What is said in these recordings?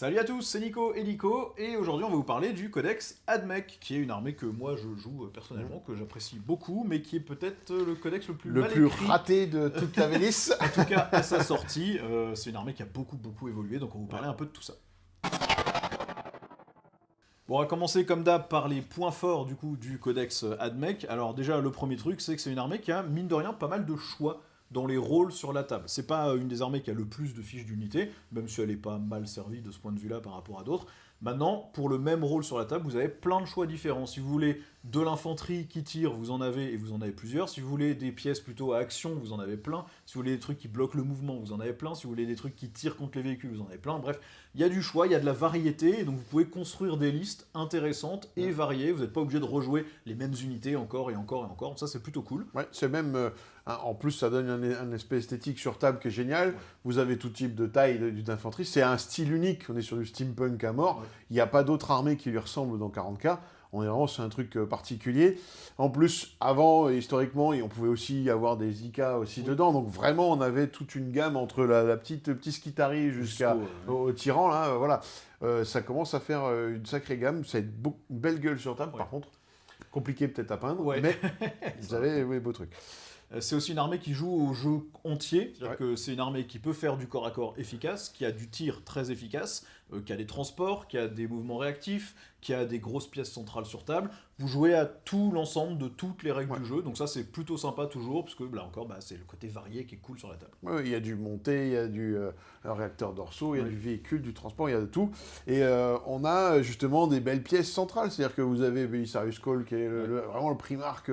Salut à tous, c'est Nico et Nico, et aujourd'hui on va vous parler du codex AdMech, qui est une armée que moi je joue personnellement, que j'apprécie beaucoup, mais qui est peut-être le codex le plus Le mal plus écrit. raté de toute la Vélice. En tout cas, à sa sortie, c'est une armée qui a beaucoup évolué, donc on va vous parler un peu de tout ça. Bon, on va commencer comme d'hab par les points forts du coup du codex AdMech. Alors déjà, le premier truc, c'est que c'est une armée qui a, mine de rien, pas mal de choix dans les rôles sur la table. C'est pas une des armées qui a le plus de fiches d'unité, même si elle est pas mal servie de ce point de vue-là par rapport à d'autres. Maintenant, pour le même rôle sur la table, vous avez plein de choix différents. Si vous voulez de l'infanterie qui tire, vous en avez, et vous en avez plusieurs. Si vous voulez des pièces plutôt à action, vous en avez plein. Si vous voulez des trucs qui bloquent le mouvement, vous en avez plein. Si vous voulez des trucs qui tirent contre les véhicules, vous en avez plein. Bref, il y a du choix, il y a de la variété, et donc vous pouvez construire des listes intéressantes et variées. Vous n'êtes pas obligé de rejouer les mêmes unités encore et encore et encore. Ça, c'est plutôt cool. Ouais, c'est même. En plus, ça donne un aspect esthétique sur table qui est génial. Ouais. Vous avez tout type de taille d'infanterie. C'est un style unique. On est sur du steampunk à mort. Ouais. Il n'y a pas d'autre armée qui lui ressemble dans 40K. On est vraiment sur un truc particulier. En plus, avant, historiquement, on pouvait aussi avoir des IK aussi dedans. Donc vraiment, on avait toute une gamme entre la petit Skitari jusqu'au tyran. Là, voilà. Ça commence à faire une sacrée gamme. Ça a une belle gueule sur table, par contre. Compliqué peut-être à peindre, mais vous avez beau truc. C'est aussi une armée qui joue au jeu entier, c'est-à-dire que c'est une armée qui peut faire du corps à corps efficace, qui a du tir très efficace, qui a des transports, qui a des mouvements réactifs, qui a des grosses pièces centrales sur table. Vous jouez à tout l'ensemble de toutes les règles du jeu, donc ça c'est plutôt sympa toujours, parce que là encore c'est le côté varié qui est cool sur la table. Il y a du monté, il y a du réacteur dorsaux, il y a du véhicule, du transport, il y a de tout. Et on a justement des belles pièces centrales, c'est-à-dire que vous avez Belisarius Cole qui est vraiment le Primark,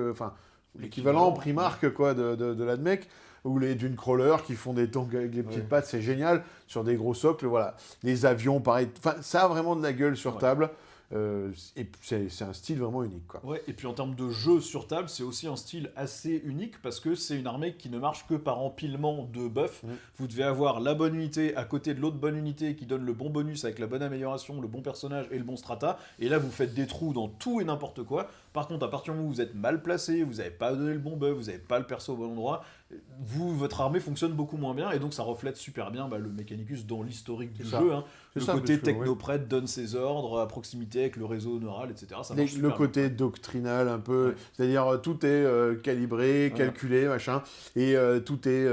l'équivalent Primark quoi, de l'AdMech, ou les Dune Crawlers qui font des tanks avec les petites pattes, c'est génial, sur des gros socles, voilà. Les avions, pareil, ça a vraiment de la gueule sur table. Et c'est un style vraiment unique, quoi. Ouais, et puis en termes de jeu sur table, c'est aussi un style assez unique parce que c'est une armée qui ne marche que par empilement de buffs. Vous devez avoir la bonne unité à côté de l'autre bonne unité qui donne le bon bonus avec la bonne amélioration, le bon personnage et le bon strata. Et là, vous faites des trous dans tout et n'importe quoi. Par contre, à partir du moment où vous êtes mal placé, vous n'avez pas donné le bon buff, vous n'avez pas le perso au bon endroit, votre armée fonctionne beaucoup moins bien et donc ça reflète super bien le Mechanicus dans l'historique du jeu. Hein. Le côté technoprète donne ses ordres à proximité avec le réseau neural, etc. Ça marche le côté doctrinal un peu, c'est-à-dire tout est calibré, calculé, machin, et tout est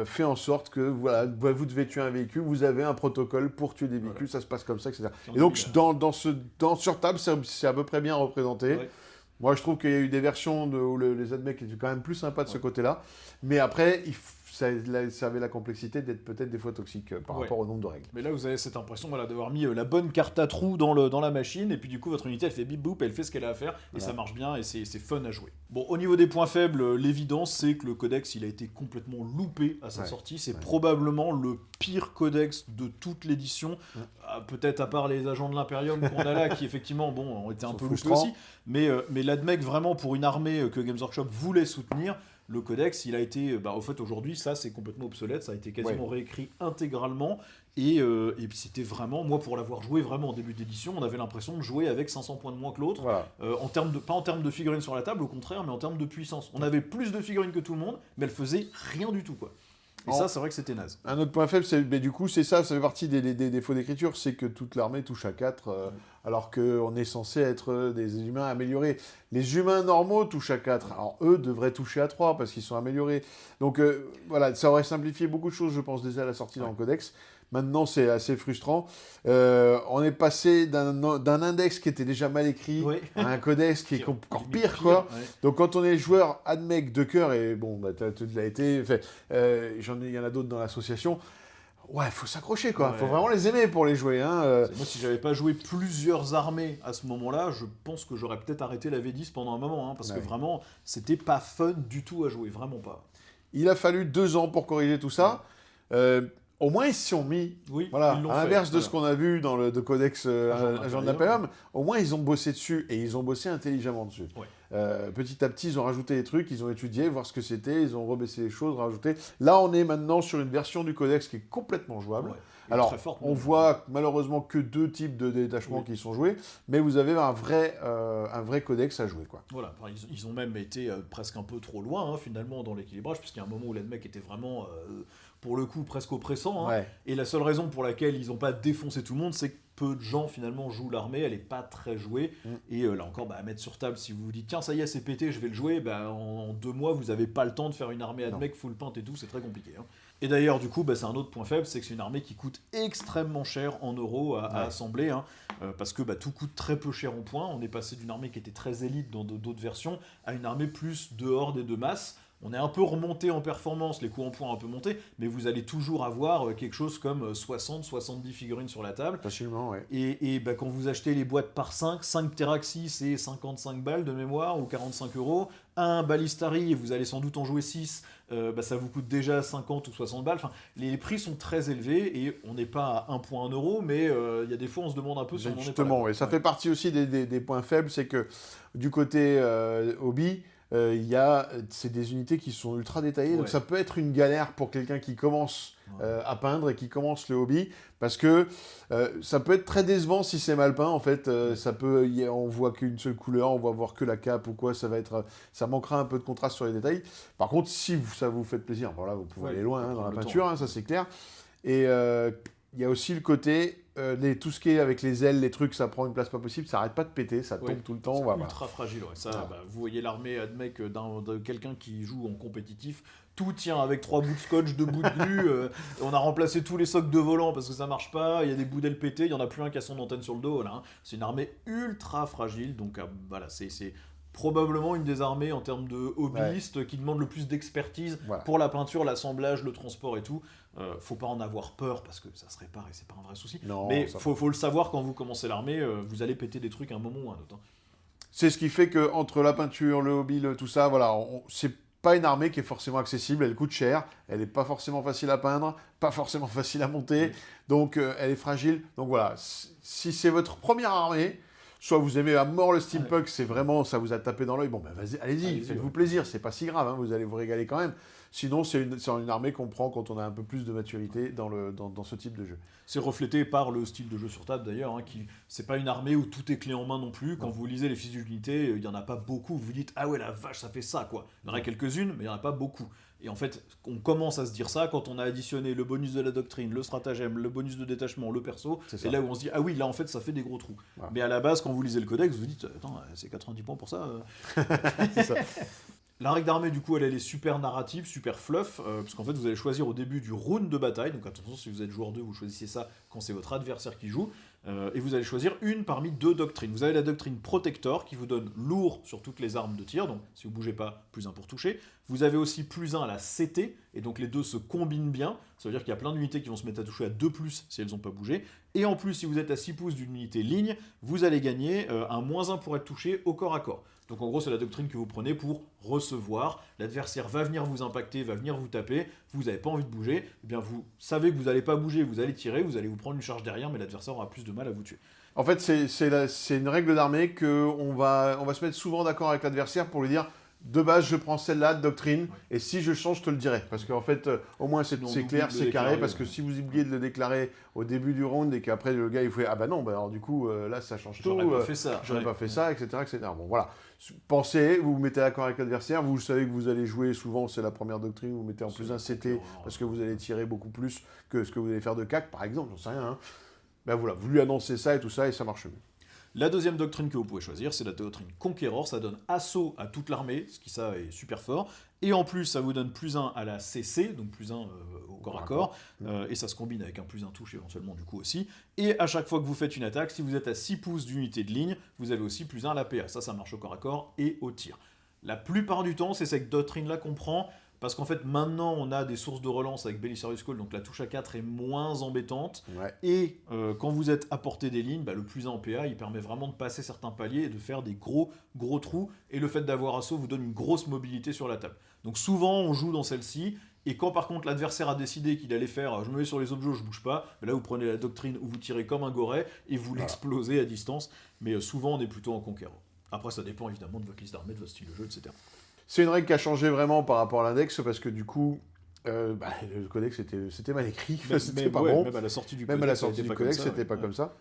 fait en sorte que voilà, vous devez tuer un véhicule, vous avez un protocole pour tuer des véhicules, ça se passe comme ça, etc. Et donc sur table, c'est à peu près bien représenté. Moi, je trouve qu'il y a eu des versions où les AdMech étaient quand même plus sympas de ce côté-là. Mais après, ça avait la complexité d'être peut-être des fois toxique par rapport au nombre de règles. Mais là, vous avez cette impression d'avoir mis la bonne carte à trous dans la machine, et puis du coup, votre unité, elle fait bip boop, elle fait ce qu'elle a à faire, et ça marche bien, et c'est fun à jouer. Bon, au niveau des points faibles, l'évidence, c'est que le codex, il a été complètement loupé à sa sortie. C'est probablement le pire codex de toute l'édition, peut-être à part les agents de l'Imperium qu'on a là, qui effectivement, ont été un peu loupés aussi. Mais l'AdMech, vraiment, pour une armée que Games Workshop voulait soutenir, le codex, il a été... au fait, aujourd'hui, ça, c'est complètement obsolète. Ça a été quasiment réécrit intégralement. Et puis, c'était vraiment... Moi, pour l'avoir joué vraiment en début d'édition, on avait l'impression de jouer avec 500 points de moins que l'autre. Voilà. Pas en termes de figurines sur la table, au contraire, mais en termes de puissance. On avait plus de figurines que tout le monde, mais elles faisaient rien du tout, quoi. Et ça, c'est vrai que c'était naze. Un autre point faible, du coup, c'est ça fait partie des défauts d'écriture, c'est que toute l'armée touche à 4, alors qu'on est censé être des humains améliorés. Les humains normaux touchent à 4, alors eux devraient toucher à 3 parce qu'ils sont améliorés. Donc voilà, ça aurait simplifié beaucoup de choses, je pense, déjà à la sortie dans le codex. Maintenant, c'est assez frustrant. On est passé d'un index qui était déjà mal écrit à un codex qui est encore pire, quoi. Ouais. Donc, quand on est joueur AdMech de cœur, et tu l'as été, il y en a d'autres dans l'association, faut s'accrocher, quoi. Faut vraiment les aimer pour les jouer. Hein. Moi, si j'avais pas joué plusieurs armées à ce moment-là, je pense que j'aurais peut-être arrêté la V10 pendant un moment, parce que vraiment, c'était pas fun du tout à jouer, vraiment pas. Il a fallu 2 ans pour corriger tout ça. Au moins, ils s'y sont mis. Voilà. À l'inverse de ce qu'on a vu dans le codex Agent de l'Imperium, au moins, ils ont bossé dessus et ils ont bossé intelligemment dessus. Petit à petit, ils ont rajouté des trucs, ils ont étudié, voir ce que c'était, ils ont rebaissé les choses, rajouté. Là, on est maintenant sur une version du codex qui est complètement jouable. Alors, on voit malheureusement que 2 types de détachements qui sont joués, mais vous avez un vrai codex à jouer, quoi. Voilà, enfin, ils ont même été presque un peu trop loin, finalement, dans l'équilibrage, puisqu'il y a un moment où l'AdMech était vraiment pour le coup presque oppressant. Hein. Ouais. Et la seule raison pour laquelle ils n'ont pas défoncé tout le monde, c'est que peu de gens finalement jouent l'armée, elle n'est pas très jouée. Et là encore, à mettre sur table, si vous vous dites tiens, ça y est, c'est pété, je vais le jouer, en 2 mois, vous n'avez pas le temps de faire une armée ad mec full paint et tout, c'est très compliqué. Hein. Et d'ailleurs, du coup, c'est un autre point faible, c'est que c'est une armée qui coûte extrêmement cher en euros à assembler, hein, parce que tout coûte très peu cher en points. On est passé d'une armée qui était très élite dans d'autres versions à une armée plus de horde et de masse. On est un peu remonté en performance, les coûts en points ont un peu monté, mais vous allez toujours avoir quelque chose comme 60-70 figurines sur la table. Facilement, ouais. Et quand vous achetez les boîtes par 5 Teraxi, c'est 55 balles de mémoire, ou 45 €. Un Ballistari, et vous allez sans doute en jouer 6, ça vous coûte déjà 50 ou 60 balles. Enfin, les prix sont très élevés, et on n'est pas à 1 point 1 euro, mais il y a des fois on se demande un peu si on en est pas là. Justement, ouais. Ça fait partie aussi des points faibles, c'est que du côté hobby, c'est des unités qui sont ultra détaillées, donc ça peut être une galère pour quelqu'un qui commence à peindre et qui commence le hobby, parce que ça peut être très décevant si c'est mal peint, en fait. On voit qu'une seule couleur, on va voir que la cape ou quoi, ça manquera un peu de contraste sur les détails. Par contre, si ça vous fait plaisir, voilà, vous pouvez aller loin dans la peinture, ça c'est clair. Et il y a aussi le côté, tout ce qui est avec les ailes, les trucs, ça prend une place pas possible, ça arrête pas de péter, ça tombe tout le temps. C'est ultra fragile, vous voyez l'armée admec de quelqu'un qui joue en compétitif, tout tient avec 3 bouts de scotch, 2 bouts de glu, on a remplacé tous les socles de volant parce que ça marche pas, il y a des bouts d'ailes pétés, il y en a plus un qui a son antenne sur le dos, là, hein. C'est une armée ultra fragile, donc c'est probablement une des armées en termes de hobbyistes qui demande le plus d'expertise pour la peinture, l'assemblage, le transport et tout. Faut pas en avoir peur parce que ça se répare et c'est pas un vrai souci. Non, mais faut le savoir quand vous commencez l'armée, vous allez péter des trucs à un moment ou à un autre. Hein. C'est ce qui fait que entre la peinture, le hobby, tout ça, voilà, c'est pas une armée qui est forcément accessible, elle coûte cher, elle n'est pas forcément facile à peindre, pas forcément facile à monter, donc elle est fragile. Donc voilà, si c'est votre première armée, soit vous aimez à mort le steampunk, c'est vraiment, ça vous a tapé dans l'œil, vas-y, allez-y, faites-vous plaisir, c'est pas si grave, hein, vous allez vous régaler quand même. Sinon, c'est une armée qu'on prend quand on a un peu plus de maturité dans ce type de jeu. C'est reflété par le style de jeu sur table d'ailleurs, hein, c'est pas une armée où tout est clé en main non plus. Quand vous lisez les fiches d'unité, il y en a pas beaucoup. Vous dites ah ouais la vache ça fait ça quoi. Il y en a quelques-unes, mais il y en a pas beaucoup. Et en fait, on commence à se dire ça quand on a additionné le bonus de la doctrine, le stratagème, le bonus de détachement, le perso. C'est là où on se dit ah oui là en fait ça fait des gros trous. Voilà. Mais à la base quand vous lisez le codex, vous dites attends c'est 90 points pour ça. C'est ça. La règle d'armée, du coup, elle est super narrative, super fluff, parce qu'en fait, vous allez choisir au début du round de bataille, donc attention, si vous êtes joueur 2, vous choisissez ça quand c'est votre adversaire qui joue, et vous allez choisir une parmi 2 doctrines. Vous avez la doctrine Protector, qui vous donne lourd sur toutes les armes de tir, donc si vous bougez pas, +1 pour toucher. Vous avez aussi +1 à la CT, et donc les deux se combinent bien, ça veut dire qu'il y a plein d'unités qui vont se mettre à toucher à 2+, si elles n'ont pas bougé, et en plus, si vous êtes à 6 pouces d'une unité ligne, vous allez gagner un -1 pour être touché au corps à corps. Donc en gros, c'est la doctrine que vous prenez pour recevoir. L'adversaire va venir vous impacter, va venir vous taper, vous n'avez pas envie de bouger, eh bien vous savez que vous n'allez pas bouger, vous allez tirer, vous allez vous prendre une charge derrière, mais l'adversaire aura plus de mal à vous tuer. En fait, c'est une règle d'armée qu'on va se mettre souvent d'accord avec l'adversaire pour lui dire de base, je prends celle-là de doctrine, et si je change, je te le dirai. Parce qu'en fait, au moins, c'est clair, c'est carré, parce que si vous oubliez de le déclarrer au début du round, et qu'après, le gars, il fait « Ah bah non, alors du coup, là, ça change tout. J'aurais pas fait ça. J'aurais pas fait ça, etc., etc. » Bon, voilà. Pensez, vous vous mettez d'accord avec l'adversaire, vous savez que vous allez jouer, souvent, c'est la première doctrine, vous mettez en plus un CT, parce que vous allez tirer beaucoup plus que ce que vous allez faire de CAC, par exemple, j'en sais rien. Hein. Ben voilà, vous lui annoncez ça et tout ça, et ça marche mieux. La deuxième doctrine que vous pouvez choisir, c'est la doctrine Conqueror, ça donne assaut à toute l'armée, ce qui ça est super fort, et en plus ça vous donne +1 à la CC, donc +1 au corps à corps, et ça se combine avec un +1 touche éventuellement du coup aussi, et à chaque fois que vous faites une attaque, si vous êtes à 6 pouces d'unité de ligne, vous avez aussi +1 à la PA, ça marche au corps à corps et au tir. La plupart du temps, c'est cette doctrine-là qu'on prend, parce qu'en fait, maintenant, on a des sources de relance avec Belisarius Call, donc la touche à 4 est moins embêtante. Ouais. Et quand vous êtes à portée des lignes, le +1 en PA, il permet vraiment de passer certains paliers et de faire des gros trous. Et le fait d'avoir assaut vous donne une grosse mobilité sur la table. Donc souvent, on joue dans celle-ci. Et quand par contre l'adversaire a décidé qu'il allait faire « je me mets sur les objets, je bouge pas », là vous prenez la doctrine où vous tirez comme un goret et vous l'explosez à distance. Mais souvent, on est plutôt en conquérant. Après, ça dépend évidemment de votre liste d'armées, de votre style de jeu, etc. C'est une règle qui a changé vraiment par rapport à l'index, parce que du coup, le codex c'était mal écrit, c'était pas bon. Même à la sortie du codex, c'était pas comme ça.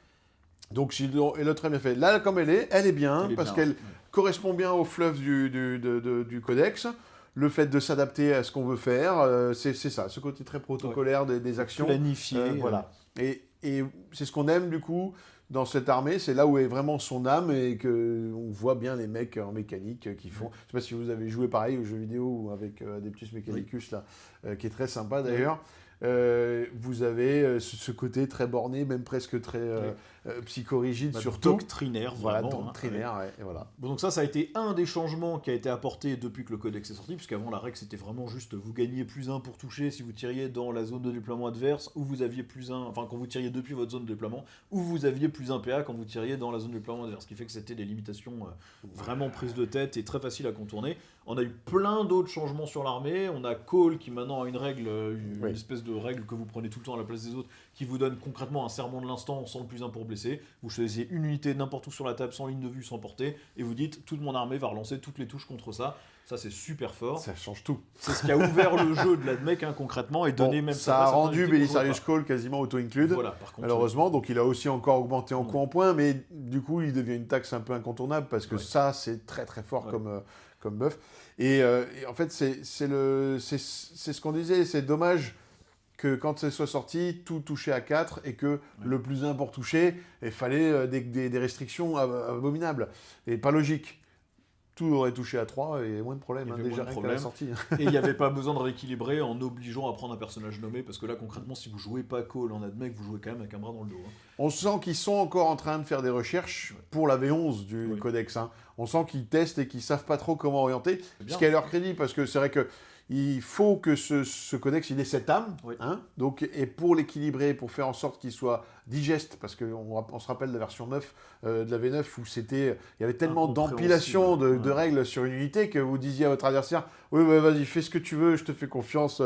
Donc elle a très bien fait. Là, comme elle est bien, parce qu'elle correspond bien au fluff du codex. le fait de s'adapter à ce qu'on veut faire, c'est ça, ce côté très protocolaire des actions. Planifié. Voilà. Et c'est ce qu'on aime du coup dans cette armée, c'est là où est vraiment son âme et qu'on voit bien les mecs en mécanique qui font... Je sais pas si vous avez joué pareil aux jeux vidéo ou avec Adeptus Mechanicus, là, qui est très sympa d'ailleurs. Vous avez ce côté très borné, même presque très psychorigide, surtout. Doctrinaire, voilà, vraiment. doctrinaire, et voilà. Bon, donc ça a été un des changements qui a été apporté depuis que le codex est sorti, puisqu'avant la règle c'était vraiment juste vous gagnez +1 pour toucher si vous tiriez dans la zone de déploiement adverse, ou vous aviez +1, enfin quand vous tiriez depuis votre zone de déploiement, ou vous aviez +1 PA quand vous tiriez dans la zone de déploiement adverse, ce qui fait que c'était des limitations vraiment prises de tête et très faciles à contourner. On a eu plein d'autres changements sur l'armée, on a Cole qui maintenant a une règle, une espèce de règle que vous prenez tout le temps à la place des autres, qui vous donne concrètement un serment de l'instant sans le +1 pour blesser. Vous choisissez une unité n'importe où sur la table, sans ligne de vue, sans portée, et vous dites toute mon armée va relancer toutes les touches contre ça. Ça c'est super fort. Ça change tout. C'est ce qui a ouvert le jeu de l'ADMEC concrètement et donné même ça a rendu Belisarius Cole quasiment auto-include, voilà, par contre, malheureusement. Donc il a aussi encore augmenté en coût en points, mais du coup il devient une taxe un peu incontournable parce que ça c'est très très fort comme buff. Et en fait c'est ce qu'on disait, c'est dommage que quand ça soit sorti, tout touchait à 4 et que le +1 pour toucher, il fallait des restrictions abominables et pas logiques. Tout aurait touché à 3 et moins de problèmes, déjà rien qu'à la sortie. Et il n'y avait pas besoin de rééquilibrer en obligeant à prendre un personnage nommé, parce que là concrètement si vous jouez pas Cole en ADMEC, vous jouez quand même avec un bras dans le dos. On sent qu'ils sont encore en train de faire des recherches pour la V11 du codex. On sent qu'ils testent et qu'ils savent pas trop comment orienter, ce qui est à leur crédit, parce que c'est vrai que il faut que ce codex il ait cette âme, donc, et pour l'équilibrer, pour faire en sorte qu'il soit digeste, parce qu'on se rappelle de la version 9 de la V9 où il y avait tellement d'empilation de règles sur une unité que vous disiez à votre adversaire oui vas-y fais ce que tu veux, je te fais confiance,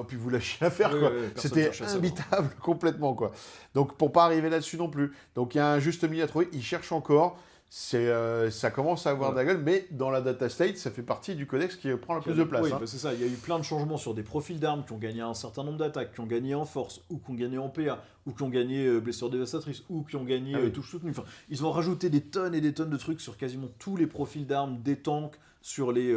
puis vous lâchez l'affaire quoi. C'était imbitable complètement quoi. Donc pour pas arriver là-dessus non plus. Donc il y a un juste milieu à trouver, ils cherchent encore. Ça commence à avoir de la gueule, mais dans la data slate, ça fait partie du codex qui prend le plus de place. Oui, c'est ça. Il y a eu plein de changements sur des profils d'armes qui ont gagné un certain nombre d'attaques, qui ont gagné en force, ou qui ont gagné en PA, ou qui ont gagné blessure dévastatrice, ou qui ont gagné touche soutenue. Enfin, ils ont rajouté des tonnes et des tonnes de trucs sur quasiment tous les profils d'armes, des tanks, sur les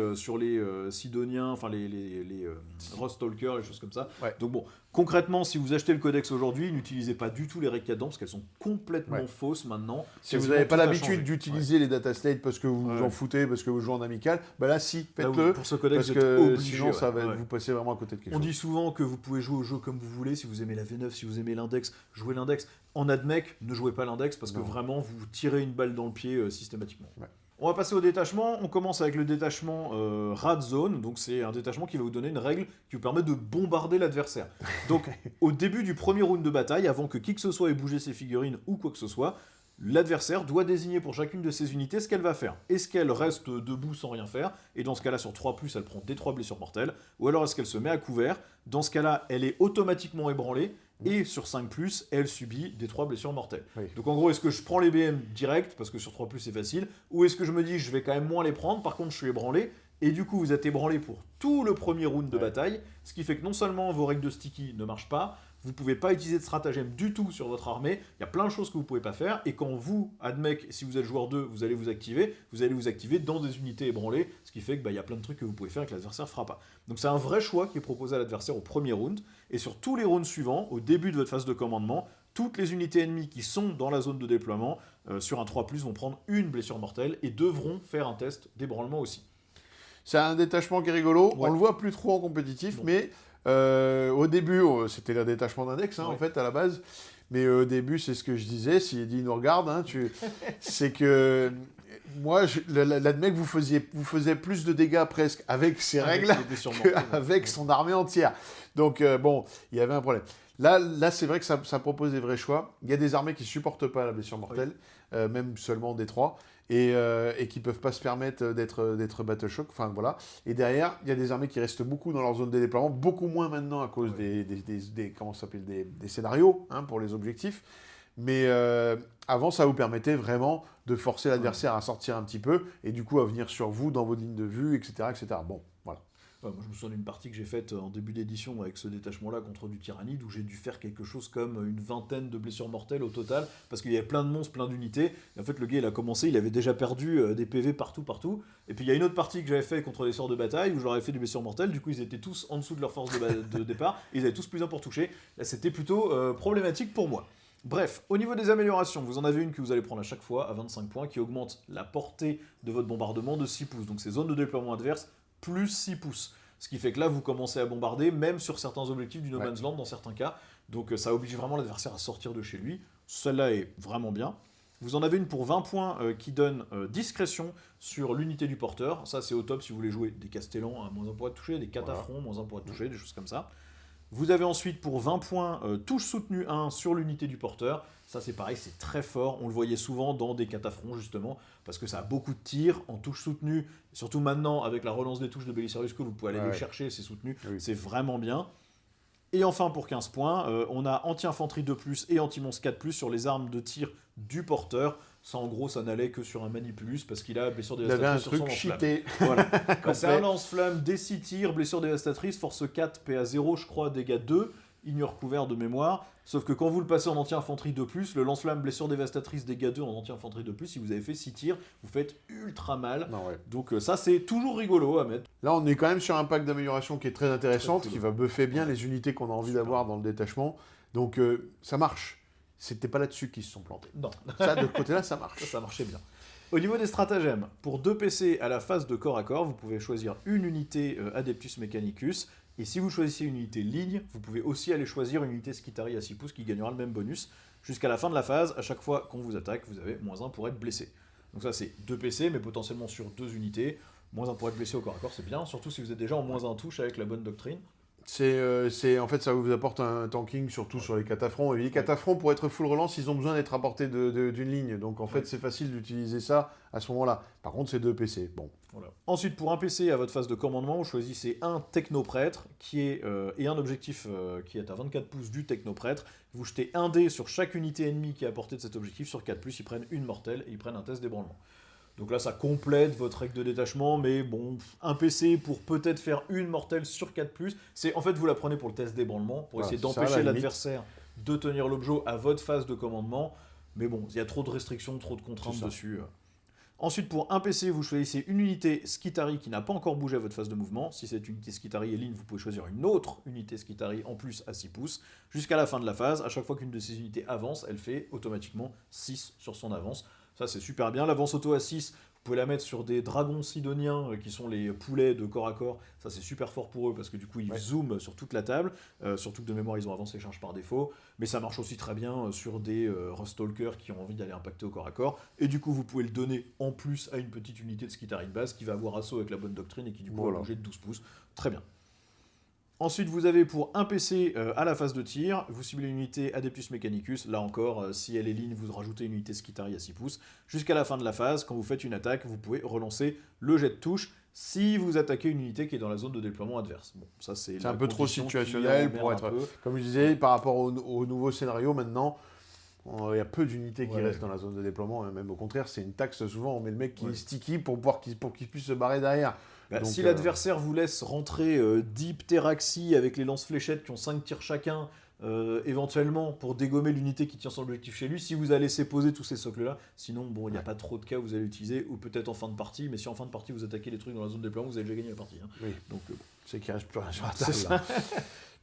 Sidoniens, enfin les Rostalkers, les choses comme ça. Donc bon, concrètement, si vous achetez le codex aujourd'hui, n'utilisez pas du tout les règles cadans parce qu'elles sont complètement fausses maintenant. Si vous n'avez pas l'habitude d'utiliser les data slates parce que vous vous en foutez, parce que vous jouez en amical, bah là si, faites-le. Pour ce codex, parce que sinon ça va vous passer vraiment à côté de quelque chose. On dit souvent que vous pouvez jouer au jeu comme vous voulez, si vous aimez la V9, si vous aimez l'index, jouez l'index. En ADMEC, ne jouez pas l'index parce que vraiment vous tirez une balle dans le pied systématiquement. On va passer au détachement. On commence avec le détachement Rad Zone. Donc c'est un détachement qui va vous donner une règle qui vous permet de bombarder l'adversaire. Donc au début du premier round de bataille, avant que qui que ce soit ait bougé ses figurines ou quoi que ce soit, l'adversaire doit désigner pour chacune de ses unités ce qu'elle va faire. Est-ce qu'elle reste debout sans rien faire? Et dans ce cas-là, sur 3+, elle prend des 3 blessures mortelles. Ou alors est-ce qu'elle se met à couvert? Dans ce cas-là, elle est automatiquement ébranlée. Et sur 5+, elle subit des 3 blessures mortelles. Donc en gros, est-ce que je prends les BM direct, parce que sur 3+, c'est facile, ou est-ce que je me dis, je vais quand même moins les prendre, par contre, je suis ébranlé, et du coup, vous êtes ébranlé pour tout le premier round de bataille, ce qui fait que non seulement vos règles de sticky ne marchent pas, vous ne pouvez pas utiliser de stratagème du tout sur votre armée, il y a plein de choses que vous ne pouvez pas faire, et quand vous, ADMEC, si vous êtes joueur 2, vous allez vous activer dans des unités ébranlées, ce qui fait qu'il y a plein de trucs que vous pouvez faire et que l'adversaire ne fera pas. Donc c'est un vrai choix qui est proposé à l'adversaire au premier round, et sur tous les rounds suivants, au début de votre phase de commandement, toutes les unités ennemies qui sont dans la zone de déploiement, sur un 3+, vont prendre une blessure mortelle, et devront faire un test d'ébranlement aussi. C'est un détachement qui est rigolo, on le voit plus trop en compétitif, mais... au début, c'était le détachement d'index, en fait, à la base. Mais au début, c'est ce que je disais, si Eddie nous regarde, c'est que moi, l'ADMEC vous faisiez plus de dégâts presque avec ses règles qu'avec son armée entière. Donc, bon, il y avait un problème. Là c'est vrai que ça propose des vrais choix. Il y a des armées qui ne supportent pas la blessure mortelle, même seulement des 3. Et qui ne peuvent pas se permettre d'être battle shock, enfin voilà. Et derrière, il y a des armées qui restent beaucoup dans leur zone de déploiement, beaucoup moins maintenant à cause des scénarios pour les objectifs. Mais avant, ça vous permettait vraiment de forcer l'adversaire à sortir un petit peu et du coup à venir sur vous dans vos lignes de vue, etc. etc. Bon, voilà. Moi, je me souviens d'une partie que j'ai faite en début d'édition avec ce détachement-là contre du Tyrannide, où j'ai dû faire quelque chose comme une vingtaine de blessures mortelles au total, parce qu'il y avait plein de monstres, plein d'unités. Et en fait, le gars, il a commencé, il avait déjà perdu des PV partout. Et puis, il y a une autre partie que j'avais fait contre les sorts de bataille, où je leur avais fait des blessures mortelles. Du coup, ils étaient tous en dessous de leur force de départ, et ils avaient tous plus 1 pour toucher. Là, c'était plutôt problématique pour moi. Bref, au niveau des améliorations, vous en avez une que vous allez prendre à chaque fois à 25 points, qui augmente la portée de votre bombardement de 6 pouces. Donc, c'est zone de déploiement adverse plus 6 pouces. Ce qui fait que là, vous commencez à bombarder, même sur certains objectifs du No Man's Land dans certains cas. Donc ça oblige vraiment l'adversaire à sortir de chez lui. Celle-là est vraiment bien. Vous en avez une pour 20 points qui donne discrétion sur l'unité du porteur. Ça, c'est au top si vous voulez jouer des castellans à moins 1 pour être touché, des cataphrons, moins 1 pour être touché, des choses comme ça. Vous avez ensuite pour 20 points touche soutenue 1 sur l'unité du porteur. Ça c'est pareil, c'est très fort. On le voyait souvent dans des cataphrons justement, parce que ça a beaucoup de tirs en touche soutenue. Surtout maintenant avec la relance des touches de Belisarius Cawl, vous pouvez aller les chercher, c'est soutenu. Oui. C'est vraiment bien. Et enfin pour 15 points, on a anti-infanterie 2+, et anti-monstre 4+, sur les armes de tir du porteur. Ça en gros ça n'allait que sur un Manipulus parce qu'il a blessure dévastatrice sur son lance-flamme. Voilà. C'est un lance-flamme, des 6 tirs, blessure dévastatrice, force 4, PA 0 je crois, dégâts 2, ignore couvert de mémoire. Sauf que quand vous le passez en anti-infanterie 2+, le lance-flamme, blessure dévastatrice, dégâts 2 en anti-infanterie 2+, si vous avez fait 6 tirs, vous faites ultra mal. Donc ça c'est toujours rigolo à mettre. Là on est quand même sur un pack d'amélioration qui est très intéressante, qui va buffer bien les unités qu'on a envie d'avoir dans le détachement. Donc ça marche. C'était pas là-dessus qu'ils se sont plantés. Non. Ça, de ce côté-là, ça marche. Ça marchait bien. Au niveau des stratagèmes, pour 2 PC à la phase de corps à corps, vous pouvez choisir une unité Adeptus Mechanicus. Et si vous choisissez une unité ligne, vous pouvez aussi aller choisir une unité Skitari à 6 pouces qui gagnera le même bonus. Jusqu'à la fin de la phase, à chaque fois qu'on vous attaque, vous avez moins 1 pour être blessé. Donc ça, c'est 2 PC, mais potentiellement sur 2 unités. Moins 1 pour être blessé au corps à corps, c'est bien. Surtout si vous êtes déjà en moins 1 touche avec la bonne doctrine. En fait, ça vous apporte un tanking, surtout sur les cataphrons. Et les cataphrons, pour être full relance, ils ont besoin d'être à portée d'une ligne. Donc, en fait, c'est facile d'utiliser ça à ce moment-là. Par contre, c'est 2 PC. Bon. Voilà. Ensuite, pour un PC à votre phase de commandement, vous choisissez un technoprêtre et un objectif qui est à 24 pouces du technoprêtre. Vous jetez un dé sur chaque unité ennemie qui est à portée de cet objectif. Sur 4+, ils prennent une mortelle et ils prennent un test d'ébranlement. Donc là, ça complète votre règle de détachement, mais bon, un PC pour peut-être faire une mortelle sur 4+, en fait, vous la prenez pour le test d'ébranlement, pour essayer d'empêcher l'adversaire de tenir l'objet à votre phase de commandement. Mais bon, il y a trop de restrictions, trop de contraintes dessus. Ensuite, pour un PC, vous choisissez une unité Skitari qui n'a pas encore bougé à votre phase de mouvement. Si cette unité Skitari est ligne, vous pouvez choisir une autre unité Skitari en plus à 6 pouces. Jusqu'à la fin de la phase, à chaque fois qu'une de ces unités avance, elle fait automatiquement 6 sur son avance. Ça, c'est super bien. L'avance auto à 6, vous pouvez la mettre sur des dragons sidoniens qui sont les poulets de corps à corps. Ça, c'est super fort pour eux parce que du coup, ils zooment sur toute la table. Surtout que de mémoire, ils ont avancé charge par défaut. Mais ça marche aussi très bien sur des Rustalkers qui ont envie d'aller impacter au corps à corps. Et du coup, vous pouvez le donner en plus à une petite unité de Skitari de base qui va avoir assaut avec la bonne doctrine et qui du coup va bouger de 12 pouces. Très bien. Ensuite, vous avez pour un PC à la phase de tir, vous ciblez une unité Adeptus Mechanicus. Là encore, si elle est ligne, vous rajoutez une unité Skitari à 6 pouces. Jusqu'à la fin de la phase, quand vous faites une attaque, vous pouvez relancer le jet de touche si vous attaquez une unité qui est dans la zone de déploiement adverse. Bon, ça c'est un peu trop situationnel pour être... Comme je disais, par rapport au nouveau scénario maintenant, il y a peu d'unités qui restent dans la zone de déploiement. Même au contraire, c'est une taxe. Souvent, on met le mec qui est sticky pour qu'il puisse se barrer derrière. Donc, si l'adversaire vous laisse rentrer 10 ptéraxis avec les lance-fléchettes qui ont 5 tirs chacun, éventuellement pour dégommer l'unité qui tient son objectif chez lui, si vous allez laisser poser tous ces socles-là, sinon bon, il n'y a pas trop de cas où vous allez l'utiliser, ou peut-être en fin de partie, mais si en fin de partie vous attaquez les trucs dans la zone de déploiement, vous avez déjà gagné la partie. Hein. Oui. Donc c'est qu'il ne reste plus rien sur la table.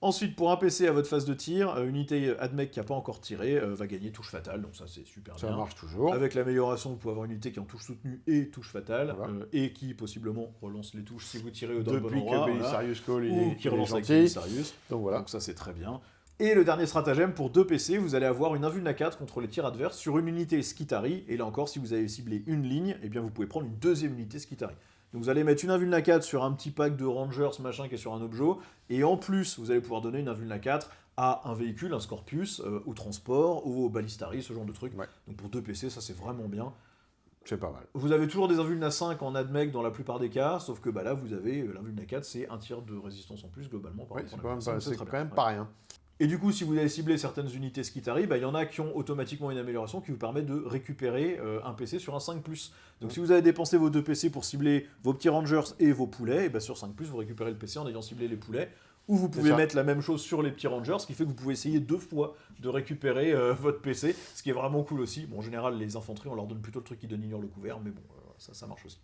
Ensuite, pour un PC à votre phase de tir, unité Admech qui n'a pas encore tiré va gagner touche fatale, donc ça c'est super bien. Ça marche toujours. Avec l'amélioration, vous pouvez avoir une unité qui est en touche soutenue et touche fatale, et qui possiblement relance les touches si vous tirez au bon endroit. Depuis que Belisarius Cawl ou qui relance avec Belisarius. Donc ça c'est très bien. Et le dernier stratagème, pour 2 PC, vous allez avoir une invulna 4 contre les tirs adverses sur une unité Skitari, et là encore, si vous avez ciblé une ligne, eh bien vous pouvez prendre une deuxième unité Skitari. Donc vous allez mettre une invulna 4 sur un petit pack de Rangers machin qui est sur un objet, et en plus vous allez pouvoir donner une invulna 4 à un véhicule, un Scorpius, au transport, ou au Ballistari, ce genre de truc. Donc pour 2 PC, ça c'est vraiment bien. C'est pas mal. Vous avez toujours des invulna 5 en Admech dans la plupart des cas, sauf que là vous avez l'invulna 4, c'est un tir de résistance en plus globalement. C'est quand même pas rien. Et du coup, si vous avez ciblé certaines unités Skitari, il y en a qui ont automatiquement une amélioration qui vous permet de récupérer un PC sur un 5+. Donc si vous avez dépensé vos 2 PC pour cibler vos petits Rangers et vos poulets, et sur 5+, vous récupérez le PC en ayant ciblé les poulets. Ou vous pouvez mettre la même chose sur les petits Rangers, ce qui fait que vous pouvez essayer 2 fois de récupérer votre PC, ce qui est vraiment cool aussi. Bon, en général, les infanteries, on leur donne plutôt le truc qui donne ignore le couvert, mais bon, ça marche aussi.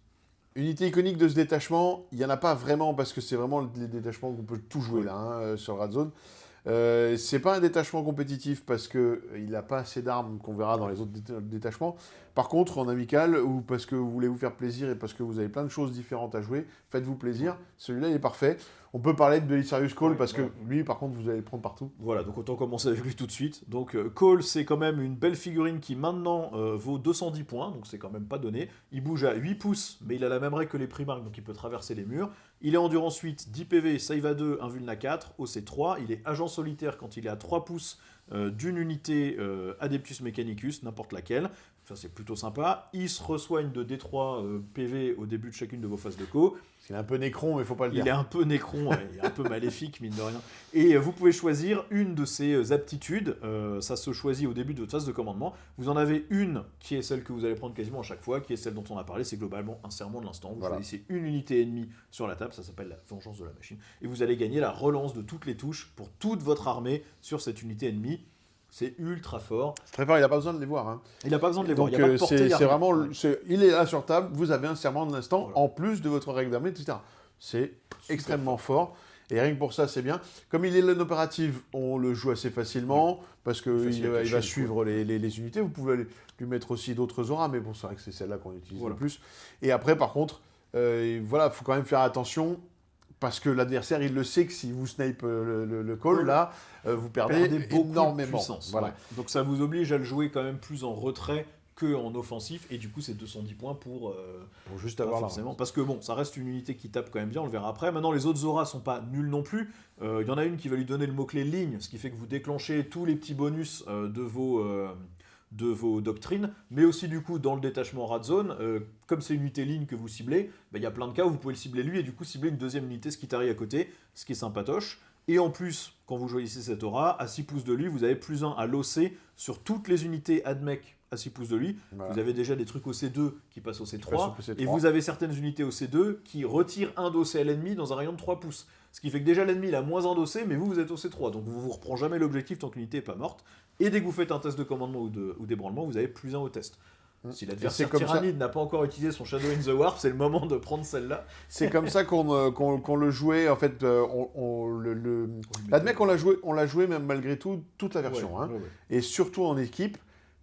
Unité iconique de ce détachement, il n'y en a pas vraiment, parce que c'est vraiment les détachements qu'on peut tout jouer là, sur Radzone. C'est pas un détachement compétitif parce qu'il n'a pas assez d'armes qu'on verra dans les autres détachements. Par contre, en amical, ou parce que vous voulez vous faire plaisir et parce que vous avez plein de choses différentes à jouer, faites-vous plaisir. Celui-là, il est parfait. On peut parler de Belisarius Cole parce que lui, par contre, vous allez le prendre partout. Voilà, donc autant commencer avec lui tout de suite. Donc Cole, c'est quand même une belle figurine qui maintenant vaut 210 points, donc c'est quand même pas donné. Il bouge à 8 pouces, mais il a la même règle que les Primarques, donc il peut traverser les murs. Il est endurance 8, 10 PV, save à 2, invulna 4, OC 3. Il est agent solitaire quand il est à 3 pouces d'une unité Adeptus Mechanicus, n'importe laquelle. Ça, c'est plutôt sympa. Il se resoigne de D3 PV au début de chacune de vos phases de co. Il est un peu nécron, mais il faut pas le dire. Il est un peu nécron, il est un peu maléfique, mine de rien. Et vous pouvez choisir une de ces aptitudes. Ça se choisit au début de votre phase de commandement. Vous en avez une qui est celle que vous allez prendre quasiment à chaque fois, qui est celle dont on a parlé. C'est globalement un serment de l'instant. Vous choisissez une unité ennemie sur la table, ça s'appelle la vengeance de la machine. Et vous allez gagner la relance de toutes les touches pour toute votre armée sur cette unité ennemie. C'est ultra fort. C'est très fort, il n'a pas besoin de les voir. Hein. Il n'a pas besoin de les voir. Donc, il n'y a pas de portée, c'est vraiment, il est là sur table, vous avez un serment de l'instant, en plus de votre règle d'armée, etc. C'est extrêmement fort. Et rien que pour ça, c'est bien. Comme il est non opérative, on le joue assez facilement, parce qu'il va suivre les unités. Vous pouvez lui mettre aussi d'autres auras, mais bon, c'est vrai que c'est celle-là qu'on utilise le plus. Et après, par contre, il faut quand même faire attention. Parce que l'adversaire, il le sait que si vous snipe le call, là, vous perdez énormément. De puissance. Voilà. Donc ça vous oblige à le jouer quand même plus en retrait qu'en offensif, et du coup c'est 210 points pour juste avoir forcément. Parce que bon, ça reste une unité qui tape quand même bien, on le verra après. Maintenant, les autres auras sont pas nuls non plus. Il y en a une qui va lui donner le mot-clé ligne, ce qui fait que vous déclenchez tous les petits bonus de vos doctrines, mais aussi du coup dans le détachement Radzone, comme c'est une unité ligne que vous ciblez, il y a plein de cas où vous pouvez le cibler lui et du coup cibler une deuxième unité Skitari à côté, ce qui est sympatoche. Et en plus, quand vous choisissez cette aura, à 6 pouces de lui, vous avez +1 à l'OC sur toutes les unités Admech à 6 pouces de lui. Voilà. Vous avez déjà des trucs au C2 qui passent au C3, et vous avez certaines unités au C2 qui retirent un d'OC à l'ennemi dans un rayon de 3 pouces. Ce qui fait que déjà l'ennemi il a -1 d'OC, mais vous êtes au C3, donc vous ne reprend jamais l'objectif tant que l'unité n'est pas morte. Et dès que vous faites un test de commandement ou d'ébranlement, vous avez +1 au test. Si l'adversaire tyrannide n'a pas encore utilisé son Shadow in the Warp, c'est le moment de prendre celle-là. C'est comme ça qu'on le jouait, en fait, l'Admech, on l'a joué même malgré tout, toute la version, et surtout en équipe,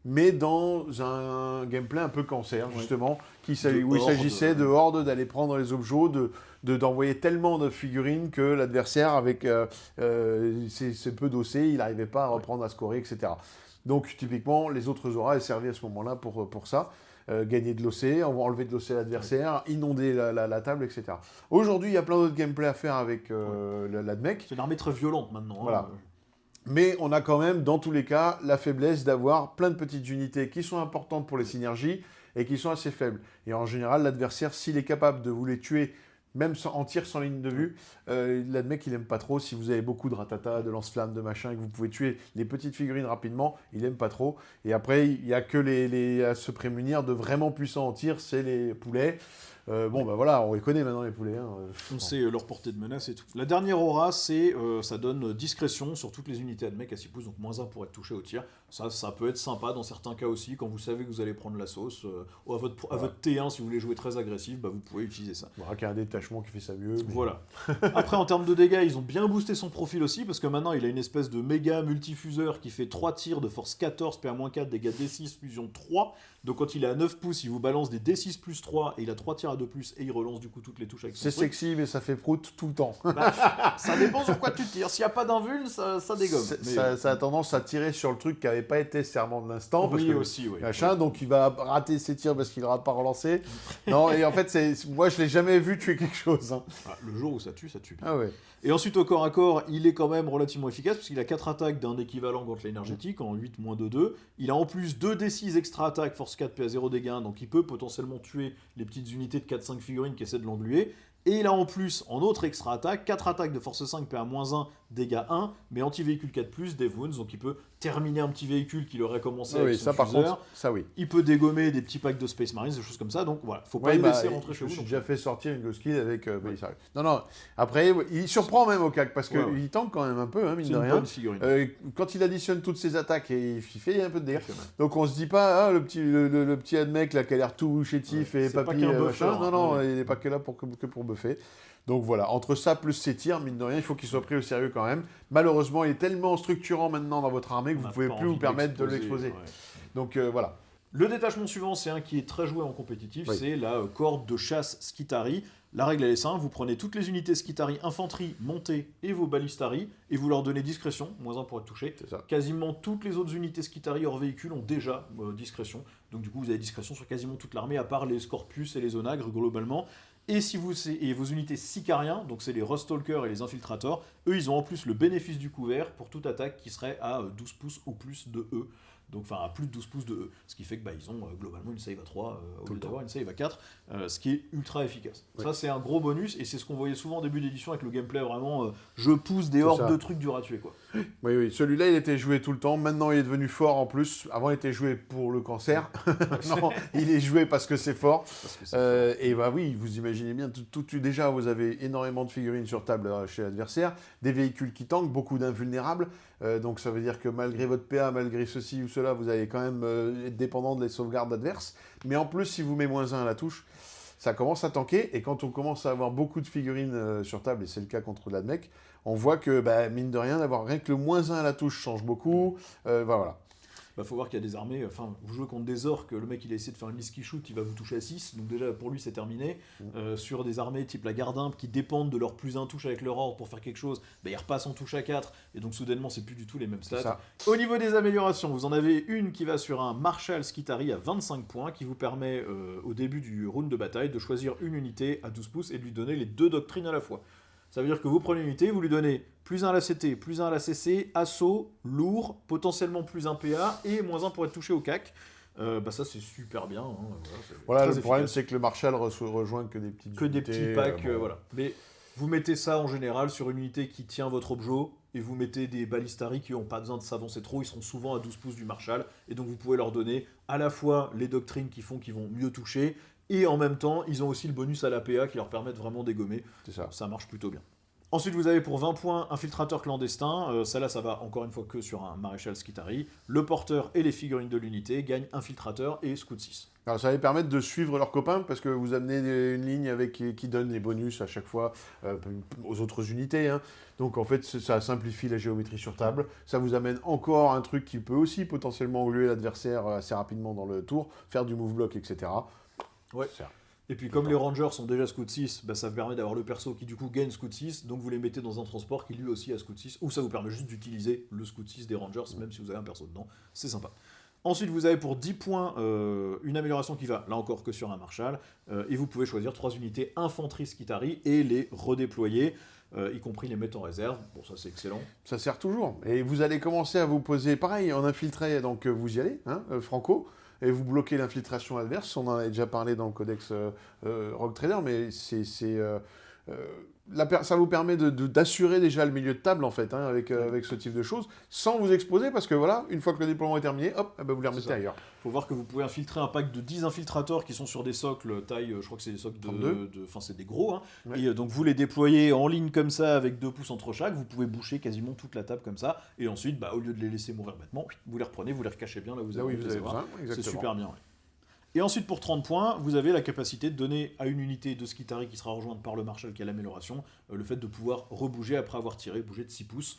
mais dans un gameplay un peu cancer, justement, où il s'agissait de horde, d'aller prendre les objets, d'envoyer tellement de figurines que l'adversaire, avec ses peu dossés, il n'arrivait pas à reprendre, à scorer, etc. Donc, typiquement, les autres auras, elles servaient à ce moment-là pour ça. Gagner de l'OC, enlever de l'OC à l'adversaire, inonder la table, etc. Aujourd'hui, il y a plein d'autres gameplays à faire avec l'Admech. C'est une armée très violente maintenant. Voilà. Mais on a quand même, dans tous les cas, la faiblesse d'avoir plein de petites unités qui sont importantes pour les synergies et qui sont assez faibles. Et en général, l'adversaire, s'il est capable de vous les tuer, même en tir sans ligne de vue, l'Admech, il aime pas trop. Si vous avez beaucoup de ratata, de lance-flammes, de machin, et que vous pouvez tuer les petites figurines rapidement, il aime pas trop. Et après, il n'y a que à se prémunir de vraiment puissants en tir, c'est les poulets. Voilà, on les connaît maintenant, les poulets. On sait leur portée de menace et tout. La dernière aura, ça donne discrétion sur toutes les unités Admech à 6 pouces, donc -1 pour être touché au tir. Ça peut être sympa dans certains cas aussi, quand vous savez que vous allez prendre la sauce. Ou à votre T1, si vous voulez jouer très agressif, vous pouvez utiliser ça. Il y a un détachement qui fait ça mieux. Mais... Voilà. Après, en termes de dégâts, ils ont bien boosté son profil aussi, parce que maintenant, il a une espèce de méga multifuseur qui fait 3 tirs de force 14, PA-4, dégâts D6, fusion 3. Donc quand il est à 9 pouces, il vous balance des D6 plus 3, et il a 3 tirs à 2+, et il relance du coup toutes les touches avec son truc. C'est sexy, mais ça fait prout tout le temps. Ça dépend sur quoi tu tires. S'il n'y a pas d'invulne, ça dégomme. Ça a tendance à tirer sur le truc qui n'avait pas été serment de l'instant. Oui, aussi, oui. Donc il va rater ses tirs parce qu'il n'aura pas relancé. Non, et en fait, moi je ne l'ai jamais vu tuer quelque chose. Hein. Le jour où ça tue bien. Ah ouais. Et ensuite, au corps à corps, il est quand même relativement efficace, parce qu'il a 4 attaques d'un équivalent contre l'énergétique, en 8 -2-2. Il a en plus 2 D6 extra attaques, force 4, PA0 dégâts, donc il peut potentiellement tuer les petites unités de 4-5 figurines qui essaient de l'engluer. Et il a en plus, en autre extra attaque, 4 attaques de force 5, PA-1, dégâts 1, mais anti-véhicule 4+, Death Wounds, donc il peut terminer un petit véhicule qu'il aurait commencé avec son ça par fuseur. contre, ça oui. Il peut dégommer des petits packs de Space Marines, des choses comme ça, donc voilà, faut pas les laisser rentrer chez vous. J'ai déjà fait sortir une Ghost Kill avec Belisarius. Non, après, il surprend même au CAC, parce qu'il tank quand même un peu, hein, mine de rien. C'est une bonne figurine. Quand il additionne toutes ses attaques, et il fait un peu de dégâts. Donc on se dit pas, le petit Admec là, qui a l'air tout chétif et papy, machin. Non, il n'est pas que là que pour buffer. Donc voilà, entre ça plus ses tirs, mine de rien, il faut qu'il soit pris au sérieux quand même. Malheureusement, il est tellement structurant maintenant dans votre armée que vous ne pouvez plus vous permettre de l'exposer. Ouais. Donc voilà. Le détachement suivant, c'est un qui est très joué en compétitif, c'est la corde de chasse Skitarii. La règle elle est simple, vous prenez toutes les unités Skitarii, infanterie, montée et vos balistarii, et vous leur donnez discrétion, -1 pour être touché. Quasiment toutes les autres unités Skitarii hors véhicule ont déjà discrétion. Donc du coup, vous avez discrétion sur quasiment toute l'armée, à part les Scorpius et les Onagres globalement. Et vos unités Sicariens, donc c'est les Ruststalkers et les Infiltrators, eux ils ont en plus le bénéfice du couvert pour toute attaque qui serait à 12 pouces ou plus de E. Donc enfin à plus de 12 pouces de E. Ce qui fait que ils ont globalement une save à 3 au lieu d'avoir une save à 4, ce qui est ultra efficace. Oui. Ça c'est un gros bonus et c'est ce qu'on voyait souvent en début d'édition avec le gameplay vraiment je pousse des hordes de trucs durs à tuer quoi. Oui, celui-là il était joué tout le temps, maintenant il est devenu fort en plus. Avant il était joué pour le cancer, non, il est joué parce que c'est fort. Et oui, vous imaginez bien, déjà vous avez énormément de figurines sur table chez l'adversaire, des véhicules qui tankent, beaucoup d'invulnérables, donc ça veut dire que malgré votre PA, malgré ceci ou cela, vous allez quand même être dépendant des sauvegardes adverses, mais en plus si vous mettez -1 à la touche, ça commence à tanker, et quand on commence à avoir beaucoup de figurines sur table, et c'est le cas contre l'Admec, on voit que, mine de rien, d'avoir rien que le -1 à la touche change beaucoup, voilà. Faut voir qu'il y a des armées, vous jouez contre des orques, le mec il a essayé de faire une liste qui shoot, il va vous toucher à 6, donc déjà pour lui c'est terminé. Sur des armées type la Gardimpe qui dépendent de leur +1 touche avec leur ordre pour faire quelque chose, ils repassent en touche à 4, et donc soudainement c'est plus du tout les mêmes stats. Au niveau des améliorations, vous en avez une qui va sur un Marshal Skitarii à 25 points, qui vous permet au début du round de bataille de choisir une unité à 12 pouces et de lui donner les 2 doctrines à la fois. Ça veut dire que vous prenez une unité, vous lui donnez +1 à la CT, +1 à la CC, assaut, lourd, potentiellement +1 PA et -1 pour être touché au CAC. Ça c'est super bien. Voilà, le problème c'est que le Marshal rejoint que des petites unités. Des petits packs, voilà. Mais vous mettez ça en général sur une unité qui tient votre objet, et vous mettez des balistarii qui n'ont pas besoin de s'avancer trop, ils seront souvent à 12 pouces du Marshal, et donc vous pouvez leur donner à la fois les doctrines qui font qu'ils vont mieux toucher, et en même temps, ils ont aussi le bonus à la PA qui leur permet de vraiment dégommer. Ça marche plutôt bien. Ensuite, vous avez pour 20 points Infiltrateur clandestin. Ça va encore une fois que sur un Maréchal Skitarii. Le porteur et les figurines de l'unité gagnent Infiltrateur et Scout 6. Alors ça va permettre de suivre leurs copains, parce que vous amenez une ligne qui donne les bonus à chaque fois aux autres unités. Hein. Donc en fait, ça simplifie la géométrie sur table. Ça vous amène encore un truc qui peut aussi potentiellement engluer l'adversaire assez rapidement dans le tour, faire du move block, etc. Ouais. Et puis comme les Rangers sont déjà Scout 6, ça vous permet d'avoir le perso qui du coup gagne Scout 6, donc vous les mettez dans un transport qui lui aussi a Scout 6, ou ça vous permet juste d'utiliser le Scout 6 des Rangers, même si vous avez un perso dedans, c'est sympa. Ensuite vous avez pour 10 points une amélioration qui va là encore que sur un Marshal, et vous pouvez choisir 3 unités infanterie Skitarii et les redéployer, y compris les mettre en réserve. Bon, ça c'est excellent. Ça sert toujours, et vous allez commencer à vous poser pareil en infiltré, donc vous y allez, hein, Franco, et vous bloquez l'infiltration adverse. On en a déjà parlé dans le codex Rogue Trader, mais ça vous permet d'assurer déjà le milieu de table, en fait, hein, avec ce type de choses, sans vous exposer, parce que voilà, une fois que le déploiement est terminé, hop, vous les remettez ailleurs. Il faut voir que vous pouvez infiltrer un pack de 10 infiltrateurs qui sont sur des socles taille, je crois que c'est des socles enfin c'est des gros, hein, ouais. Et donc vous les déployez en ligne comme ça, avec 2 pouces entre chaque, vous pouvez boucher quasiment toute la table comme ça, et ensuite, au lieu de les laisser mourir bêtement, vous les reprenez, vous les recachez bien là où vous avez besoin. C'est super bien, ouais. Et ensuite, pour 30 points, vous avez la capacité de donner à une unité de Skitarii qui sera rejointe par le Marshal qui a l'amélioration, le fait de pouvoir rebouger après avoir tiré, bouger de 6 pouces.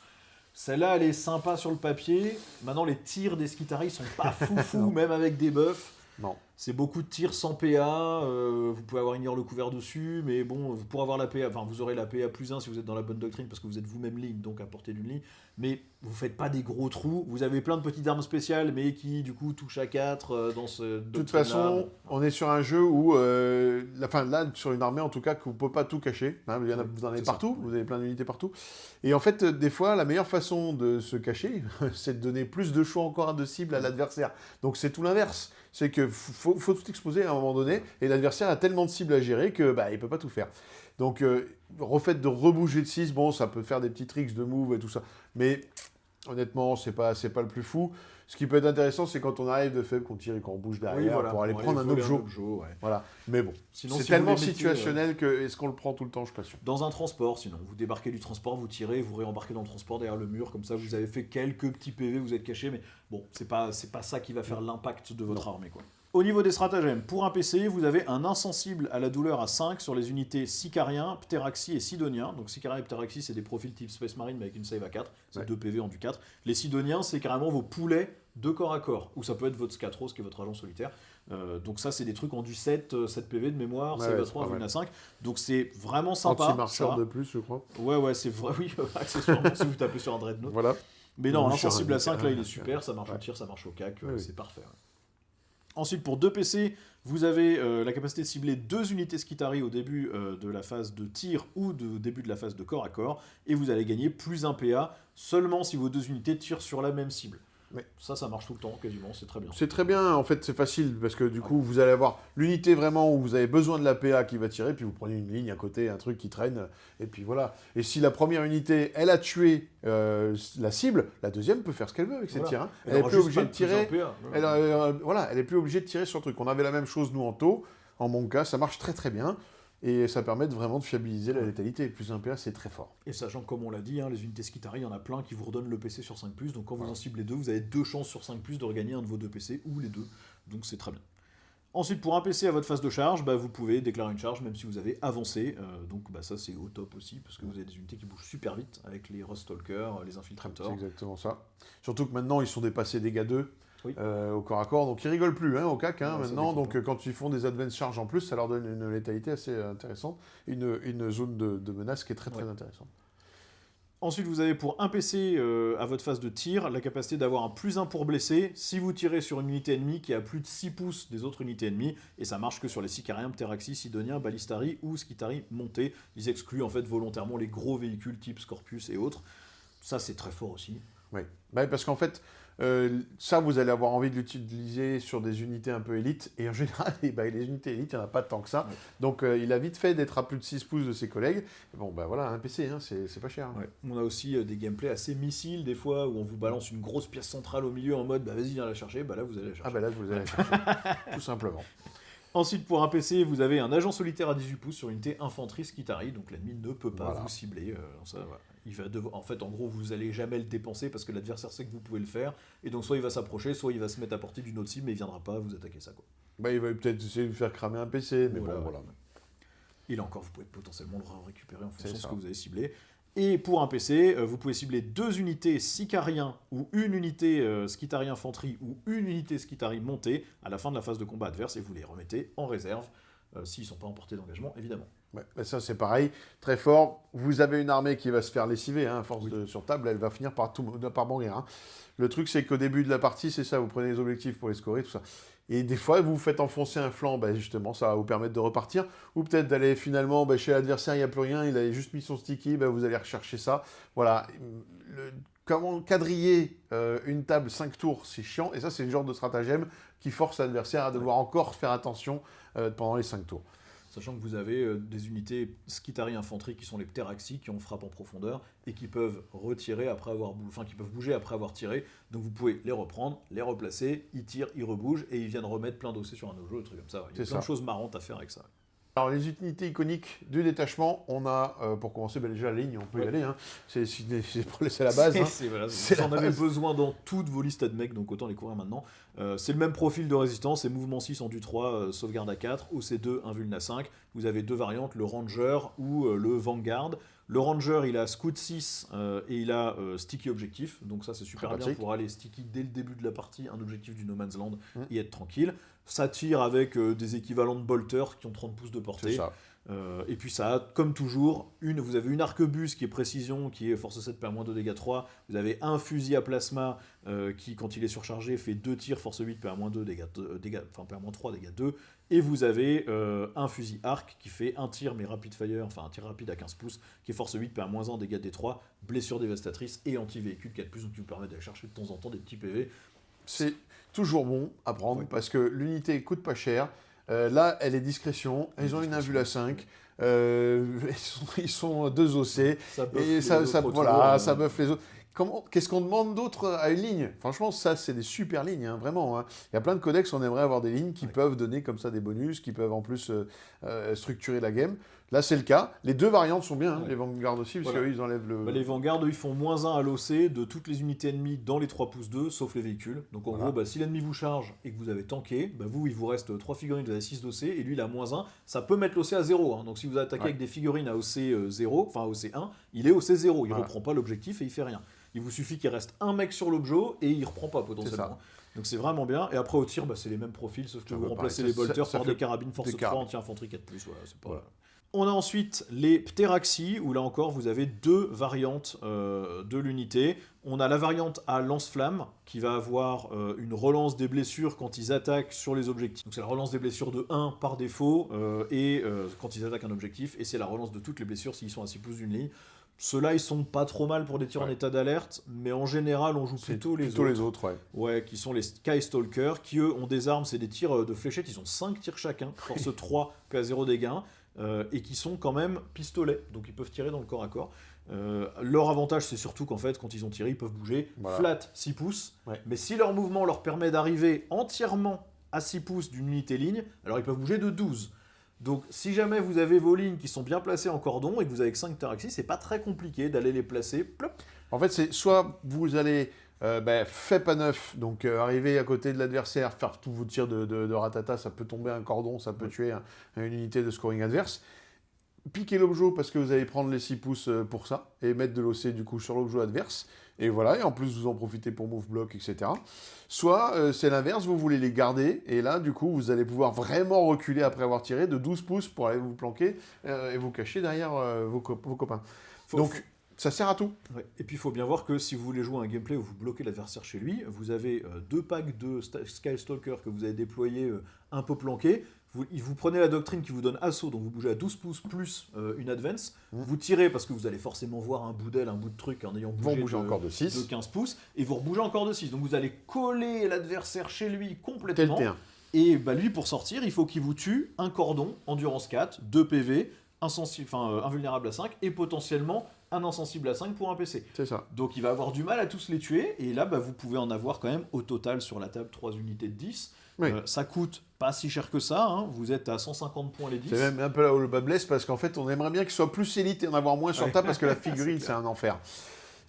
Celle-là, elle est sympa sur le papier. Maintenant, les tirs des Skitarii sont pas foufou, même avec des buffs. Non. C'est beaucoup de tirs sans PA, vous pouvez avoir ignore le couvert dessus, mais bon, pour avoir la PA, vous aurez la PA +1 si vous êtes dans la bonne doctrine, parce que vous êtes vous-même ligne, donc à portée d'une ligne, mais vous faites pas des gros trous, vous avez plein de petites armes spéciales, mais qui du coup touchent à 4 dans ce... De toute façon, on est sur un jeu où, là, sur une armée en tout cas, que vous ne pouvez pas tout cacher, hein, vous en avez partout, vous avez plein d'unités partout, et en fait, des fois, la meilleure façon de se cacher, c'est de donner plus de choix encore de cible à l'adversaire, donc c'est tout l'inverse. C'est qu'il faut tout exposer à un moment donné, et l'adversaire a tellement de cibles à gérer que il peut pas tout faire. Donc, refait de rebouger de 6, bon, ça peut faire des petits tricks de move et tout ça. Mais honnêtement, c'est pas le plus fou. Ce qui peut être intéressant, c'est quand on arrive de faible, qu'on tire et qu'on bouge derrière pour aller prendre un objet. Ouais. Voilà. Mais bon, sinon, c'est si tellement vous les mettez, situationnel que est-ce qu'on le prend tout le temps, je suis pas sûr. Dans un transport, sinon, vous débarquez du transport, vous tirez, vous réembarquez dans le transport derrière le mur, comme ça vous avez fait quelques petits PV, vous êtes caché, mais bon, c'est pas ça qui va faire l'impact de votre armée, quoi. Au niveau des stratagèmes, pour un PC, vous avez un insensible à la douleur à 5 sur les unités Sicariens, Pteraxi et Sidoniens. Donc Sicariens et Pteraxi, c'est des profils type Space Marine, mais avec une save à 4. C'est 2 PV en du 4. Les Sidoniens, c'est carrément vos poulets de corps à corps, ou ça peut être votre Scatros, qui est votre agent solitaire. Donc ça, c'est des trucs en du 7 PV de mémoire, save à 3, vuln à 5. Donc c'est vraiment sympa. Anti-marcheur de plus, je crois. Ouais, c'est vrai, oui, accessoirement, si vous tapez sur un Dreadnought. Voilà. Mais non, l'insensible à 5, là, il est super, ça marche au tir, ça marche au cac, c'est parfait. Ensuite, pour 2 PC, vous avez la capacité de cibler 2 unités Skitari au début de la phase de tir ou de début de la phase de corps à corps, et vous allez gagner plus 1 PA seulement si vos 2 unités tirent sur la même cible. Ouais. Ça marche tout le temps, quasiment, c'est très bien. C'est très bien, en fait, c'est facile, parce que du coup, vous allez avoir l'unité vraiment où vous avez besoin de la PA qui va tirer, puis vous prenez une ligne à côté, un truc qui traîne, et puis voilà. Et si la première unité, elle a tué la cible, la deuxième peut faire ce qu'elle veut avec ses tirs. Hein. Elle est plus obligée de tirer. Elle est plus obligée de tirer sur le truc. On avait la même chose, nous, en taux. En mon cas, ça marche très très bien. Et ça permet vraiment de fiabiliser la létalité. Plus 1 PA, c'est très fort. Et sachant que, comme on l'a dit, les unités Skitari, il y en a plein qui vous redonnent le PC sur 5+, donc quand vous en ciblez 2, vous avez 2 chances sur 5+, de regagner un de vos 2 PC, ou les 2, donc c'est très bien. Ensuite, pour un PC à votre phase de charge, vous pouvez déclarer une charge, même si vous avez avancé, donc ça c'est au top aussi, parce que vous avez des unités qui bougent super vite, avec les Ruststalkers, les Infiltrators. C'est exactement ça. Surtout que maintenant, ils sont dépassés dégâts 2. Oui. Au corps à corps, donc ils rigolent plus au CAC maintenant, donc quand ils font des advance charges en plus, ça leur donne une létalité assez intéressante, une zone de menace qui est très très intéressante. Ensuite, vous avez pour un PC à votre phase de tir la capacité d'avoir un +1 pour blesser si vous tirez sur une unité ennemie qui a plus de 6 pouces des autres unités ennemies, et ça marche que sur les Sicariens, Pteraxi, Sidoniens, Ballistari ou Skitari montés. Ils excluent en fait volontairement les gros véhicules type Scorpius et autres. Ça, c'est très fort aussi. Oui, parce qu'en fait, ça, vous allez avoir envie de l'utiliser sur des unités un peu élites, et en général, les unités élites, il n'y en a pas tant que ça. Ouais. Donc, il a vite fait d'être à plus de 6 pouces de ses collègues. Et bon, voilà, un PC, c'est pas cher. Ouais. On a aussi des gameplays assez missiles, des fois, où on vous balance une grosse pièce centrale au milieu en mode, vas-y, viens la chercher. Là, vous allez la chercher. Là, vous allez la chercher, tout simplement. Ensuite, pour un PC, vous avez un agent solitaire à 18 pouces sur une unité infanterie Skitari, donc l'ennemi ne peut pas vous cibler. Il va en fait, en gros, vous n'allez jamais le dépenser parce que l'adversaire sait que vous pouvez le faire, et donc soit il va s'approcher, soit il va se mettre à portée d'une autre cible, mais il viendra pas vous attaquer ça, quoi. Il va peut-être essayer de vous faire cramer un PC, mais voilà. Et là encore, vous pouvez potentiellement le récupérer en fonction de ce que vous avez ciblé. Et pour un PC, vous pouvez cibler 2 unités Sicariens ou une unité Skitari infanterie ou une unité Skitari montée à la fin de la phase de combat adverse, et vous les remettez en réserve s'ils ne sont pas en portée d'engagement, évidemment. Ça c'est pareil, très fort. Vous avez une armée qui va se faire lessiver, à force sur table, elle va finir par mourir. Le truc c'est qu'au début de la partie, c'est ça, vous prenez les objectifs pour les scorer, tout ça. Et des fois, vous vous faites enfoncer un flanc, justement, ça va vous permettre de repartir. Ou peut-être d'aller finalement, chez l'adversaire, il n'y a plus rien, il avait juste mis son sticky, vous allez rechercher ça. Voilà. Comment quadriller une table 5 tours, c'est chiant. Et ça, c'est le genre de stratagème qui force l'adversaire à devoir encore faire attention pendant les 5 tours. Sachant que vous avez des unités Skitari infanterie qui sont les Pteraxi, qui ont frappe en profondeur et qui peuvent retirer après avoir qui peuvent bouger après avoir tiré. Donc vous pouvez les reprendre, les replacer, ils tirent, ils rebougent et ils viennent remettre plein d'OC sur un objet, des trucs comme ça. Il y a plein de choses marrantes à faire avec ça. Alors les unités iconiques du détachement, on a, pour commencer, déjà la ligne, on peut y aller, c'est la base. Vous en avez besoin dans toutes vos listes de mecs, donc autant les courir maintenant. C'est le même profil de résistance, c'est mouvement 6 en du 3, sauvegarde à 4, OC2, invuln à 5. Vous avez 2 variantes, le Ranger ou le Vanguard. Le Ranger, il a Scout 6 et il a Sticky Objectif, donc ça c'est super bien pour aller sticky dès le début de la partie, un objectif du No Man's Land et être tranquille. Ça tire avec des équivalents de bolters qui ont 30 pouces de portée. C'est ça. Et puis ça a, comme toujours, vous avez une arquebuse qui est précision, qui est force 7, PA-2, dégâts 3. Vous avez un fusil à plasma qui, quand il est surchargé, fait 2 tirs, force 8, PA-2, PA-3, dégâts 2. Et vous avez un fusil arc qui fait un tir, mais rapid fire, un tir rapide à 15 pouces, qui est force 8, PA-1, dégâts D3, blessure dévastatrice et anti-véhicule 4+, donc qui vous permet d'aller chercher de temps en temps des petits PV. C'est toujours bon à prendre parce que l'unité coûte pas cher. Là, elle est discrétion. Ils ont une invul à 5. Ils sont 2 OC. Ça buffe Et les ça, autres voilà, autour, ça buffe les autres. Qu'est-ce qu'on demande d'autre à une ligne? Franchement, ça, c'est des super lignes, hein, vraiment. Hein. Il y a plein de codex, on aimerait avoir des lignes qui peuvent donner comme ça des bonus, qui peuvent en plus structurer la game. Là, c'est le cas. Les 2 variantes sont bien, hein, les Vanguard aussi, parce qu'eux, ils enlèvent le... les Vanguard, eux, ils font -1 à l'OC de toutes les unités ennemies dans les 3 pouces 2, sauf les véhicules. Donc en gros, si l'ennemi vous charge et que vous avez tanké, vous, il vous reste 3 figurines, vous avez 6 d'OC, et lui, il a -1. Ça peut mettre l'OC à 0. Hein. Donc si vous attaquez avec des figurines à OC 0, enfin OC 1, il est OC 0. Il reprend pas l'objectif et il fait rien. Il vous suffit qu'il reste un mec sur l'objet et il reprend pas potentiellement. Donc c'est vraiment bien. Et après au tir, c'est les mêmes profils, sauf que vous remplacez les bolters par des carabines force 3 anti-infanterie 4+. Voilà. On a ensuite les Pteraxi, où là encore vous avez 2 variantes de l'unité. On a la variante à lance-flamme, qui va avoir une relance des blessures quand ils attaquent sur les objectifs. Donc c'est la relance des blessures de 1 par défaut, quand ils attaquent un objectif, et c'est la relance de toutes les blessures s'ils sont à 6 pouces d'une ligne. Ceux-là, ils sont pas trop mal pour des tirs en état d'alerte, mais en général, on joue plutôt les autres. Ouais, qui sont les Skystalker, qui eux ont des armes, c'est des tirs de fléchettes, ils ont 5 tirs chacun, force 3, PA0 dégâts, et qui sont quand même pistolets, donc ils peuvent tirer dans le corps à corps. Leur avantage, c'est surtout qu'en fait, quand ils ont tiré, ils peuvent bouger flat 6 pouces, mais si leur mouvement leur permet d'arriver entièrement à 6 pouces d'une unité ligne, alors ils peuvent bouger de 12. Donc, si jamais vous avez vos lignes qui sont bien placées en cordon et que vous avez que 5 Pteraxi, c'est pas très compliqué d'aller les placer. Plop. En fait, c'est soit vous allez fait pas neuf, donc arriver à côté de l'adversaire, faire tous vos tirs de ratata, ça peut tomber un cordon, ça peut tuer une unité de scoring adverse. Piquer l'objet parce que vous allez prendre les 6 pouces pour ça et mettre de l'OC du coup sur l'objet adverse. Et voilà, et en plus vous en profitez pour move block, etc. Soit c'est l'inverse, vous voulez les garder et là du coup vous allez pouvoir vraiment reculer après avoir tiré de 12 pouces pour aller vous planquer et vous cacher derrière vos copains. Donc ça sert à tout. Ouais. Et puis il faut bien voir que si vous voulez jouer un gameplay où vous bloquez l'adversaire chez lui, vous avez 2 packs de Skystalker que vous avez déployés un peu planqués. Vous prenez la doctrine qui vous donne assaut, donc vous bougez à 12 pouces plus une advance. Vous tirez parce que vous allez forcément voir un bout d'aile, un bout de truc en ayant bougé encore de 6. De 15 pouces. Et vous rebougez encore de 6. Donc vous allez coller l'adversaire chez lui complètement. Et lui, pour sortir, il faut qu'il vous tue un cordon, endurance 4, 2 PV, invulnérable à 5, et potentiellement un insensible à 5 pour un PC. C'est ça. Donc il va avoir du mal à tous les tuer. Et là, vous pouvez en avoir quand même au total sur la table 3 unités de 10. Oui. Ça coûte pas si cher que ça, hein. Vous êtes à 150 points les 10. C'est même un peu là où le bas blesse, parce qu'en fait on aimerait bien qu'il soit plus élite et en avoir moins sur table, parce que la figurine c'est un enfer.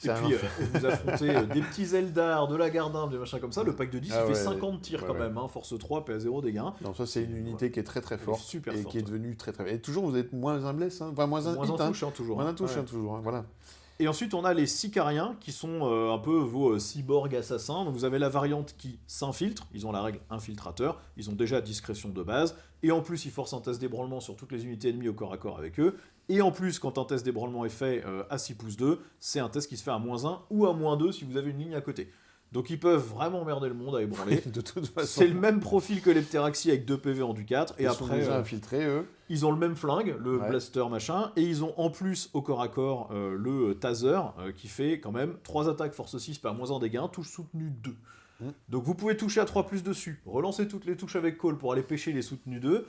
Et puis vous affrontez des petits Eldar, de la Gardin, des machins comme ça, le pack de 10 il fait 50 tirs quand même, hein. Force 3, PA0 dégâts. Non, ça c'est une unité qui est très très forte, super et forte, qui est devenue très très... Et toujours vous êtes moins un bless, hein. Enfin moins un hit, touche, hein, toujours. Moins un touche, toujours, hein. Voilà. Et ensuite, on a les Sicariens, qui sont un peu vos cyborgs assassins. Donc vous avez la variante qui s'infiltre, ils ont la règle infiltrateur, ils ont déjà discrétion de base, et en plus ils forcent un test d'ébranlement sur toutes les unités ennemies au corps à corps avec eux, et en plus quand un test d'ébranlement est fait à 6 pouces 2, c'est un test qui se fait à -1 ou à -2 si vous avez une ligne à côté. Donc ils peuvent vraiment emmerder le monde à ébranler. De toute façon. C'est le même profil que les Pteraxi avec 2 PV en du 4. Ils sont déjà infiltrés, eux. Ils ont le même flingue, le blaster machin, et ils ont en plus au corps à corps le taser qui fait quand même 3 attaques force 6 par -1 dégâts, touche soutenue 2. Donc vous pouvez toucher à 3+ dessus, relancer toutes les touches avec call pour aller pêcher les soutenues 2.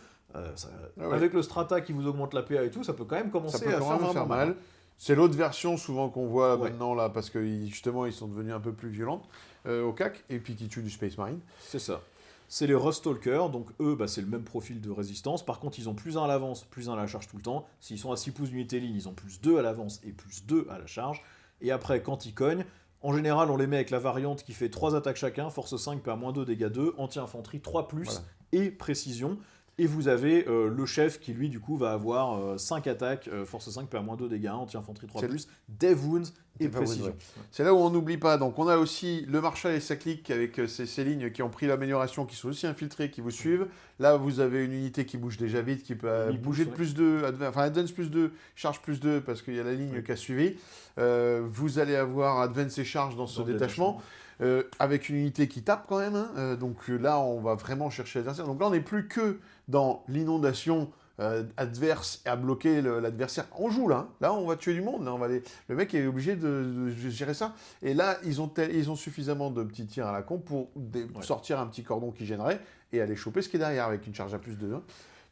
Avec le strata qui vous augmente la PA et tout, ça peut quand même commencer à faire mal. C'est l'autre version souvent qu'on voit maintenant là, parce que justement ils sont devenus un peu plus violents au CAC, et puis qui tuent du Space Marine. C'est ça. C'est les Ruststalker, donc eux, c'est le même profil de résistance. Par contre, ils ont +1 à l'avance, +1 à la charge tout le temps. S'ils sont à 6 pouces d'unité ligne, ils ont +2 à l'avance et +2 à la charge. Et après, quand ils cognent, en général, on les met avec la variante qui fait 3 attaques chacun, force 5, PA -2, dégâts 2, anti-infanterie 3+, et précision. Et vous avez le chef qui, lui, du coup, va avoir 5 attaques, force 5, PA -2, dégâts 1, anti-infanterie 3+, Dev Wounds et précision. C'est là où on n'oublie pas. Donc, on a aussi le Marshal et sa clique avec ces lignes qui ont pris l'amélioration, qui sont aussi infiltrées, qui vous suivent. Là, vous avez une unité qui bouge déjà vite, qui peut bouger de +2, Advance +2, charge +2, parce qu'il y a la ligne qui a suivi. Vous allez avoir Advance et charge dans ce détachement. Avec une unité qui tape quand même, hein. Donc là on va vraiment chercher l'adversaire. Donc là on n'est plus que dans l'inondation adverse à bloquer l'adversaire. On joue là, là on va tuer du monde, là, le mec est obligé de gérer ça. Et là ils ont suffisamment de petits tirs à la con pour sortir un petit cordon qui gênerait et aller choper ce qui est derrière avec une charge à +2.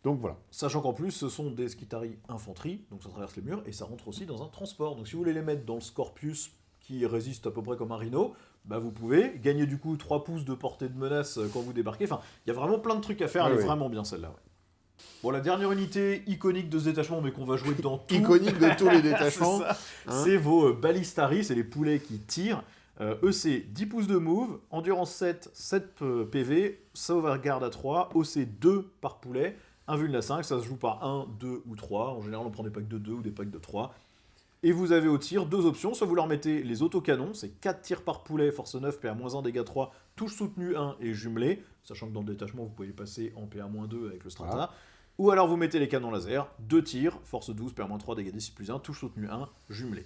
Donc voilà. Sachant qu'en plus, ce sont des Skitarii infanterie, donc ça traverse les murs, et ça rentre aussi dans un transport. Donc si vous voulez les mettre dans le Scorpius, qui résiste à peu près comme un Rhino, bah vous pouvez gagner du coup 3 pouces de portée de menace quand vous débarquez. Enfin, il y a vraiment plein de trucs à faire, elle est vraiment bien celle-là. Ouais. Bon, la dernière unité iconique de ce détachement, mais qu'on va jouer dans tout... Iconique de tous les détachements. C'est vos Ballistari, c'est les poulets qui tirent. Eux, c'est 10 pouces de move, endurance 7, 7 PV, sauvegarde à 3, OC 2 par poulet, invuln à 5, ça se joue par 1, 2 ou 3. En général, on prend des packs de 2 ou des packs de 3. Et vous avez au tir 2 options, soit vous leur mettez les autocanons, c'est 4 tirs par poulet, force 9, PA-1, dégâts 3, touche soutenue 1 et jumelé, sachant que dans le détachement, vous pouvez les passer en PA-2 avec le Strata. Voilà. Ou alors vous mettez les canons laser, 2 tirs, force 12, PA-3, dégâts 10 plus 1, touche soutenue 1, jumelé.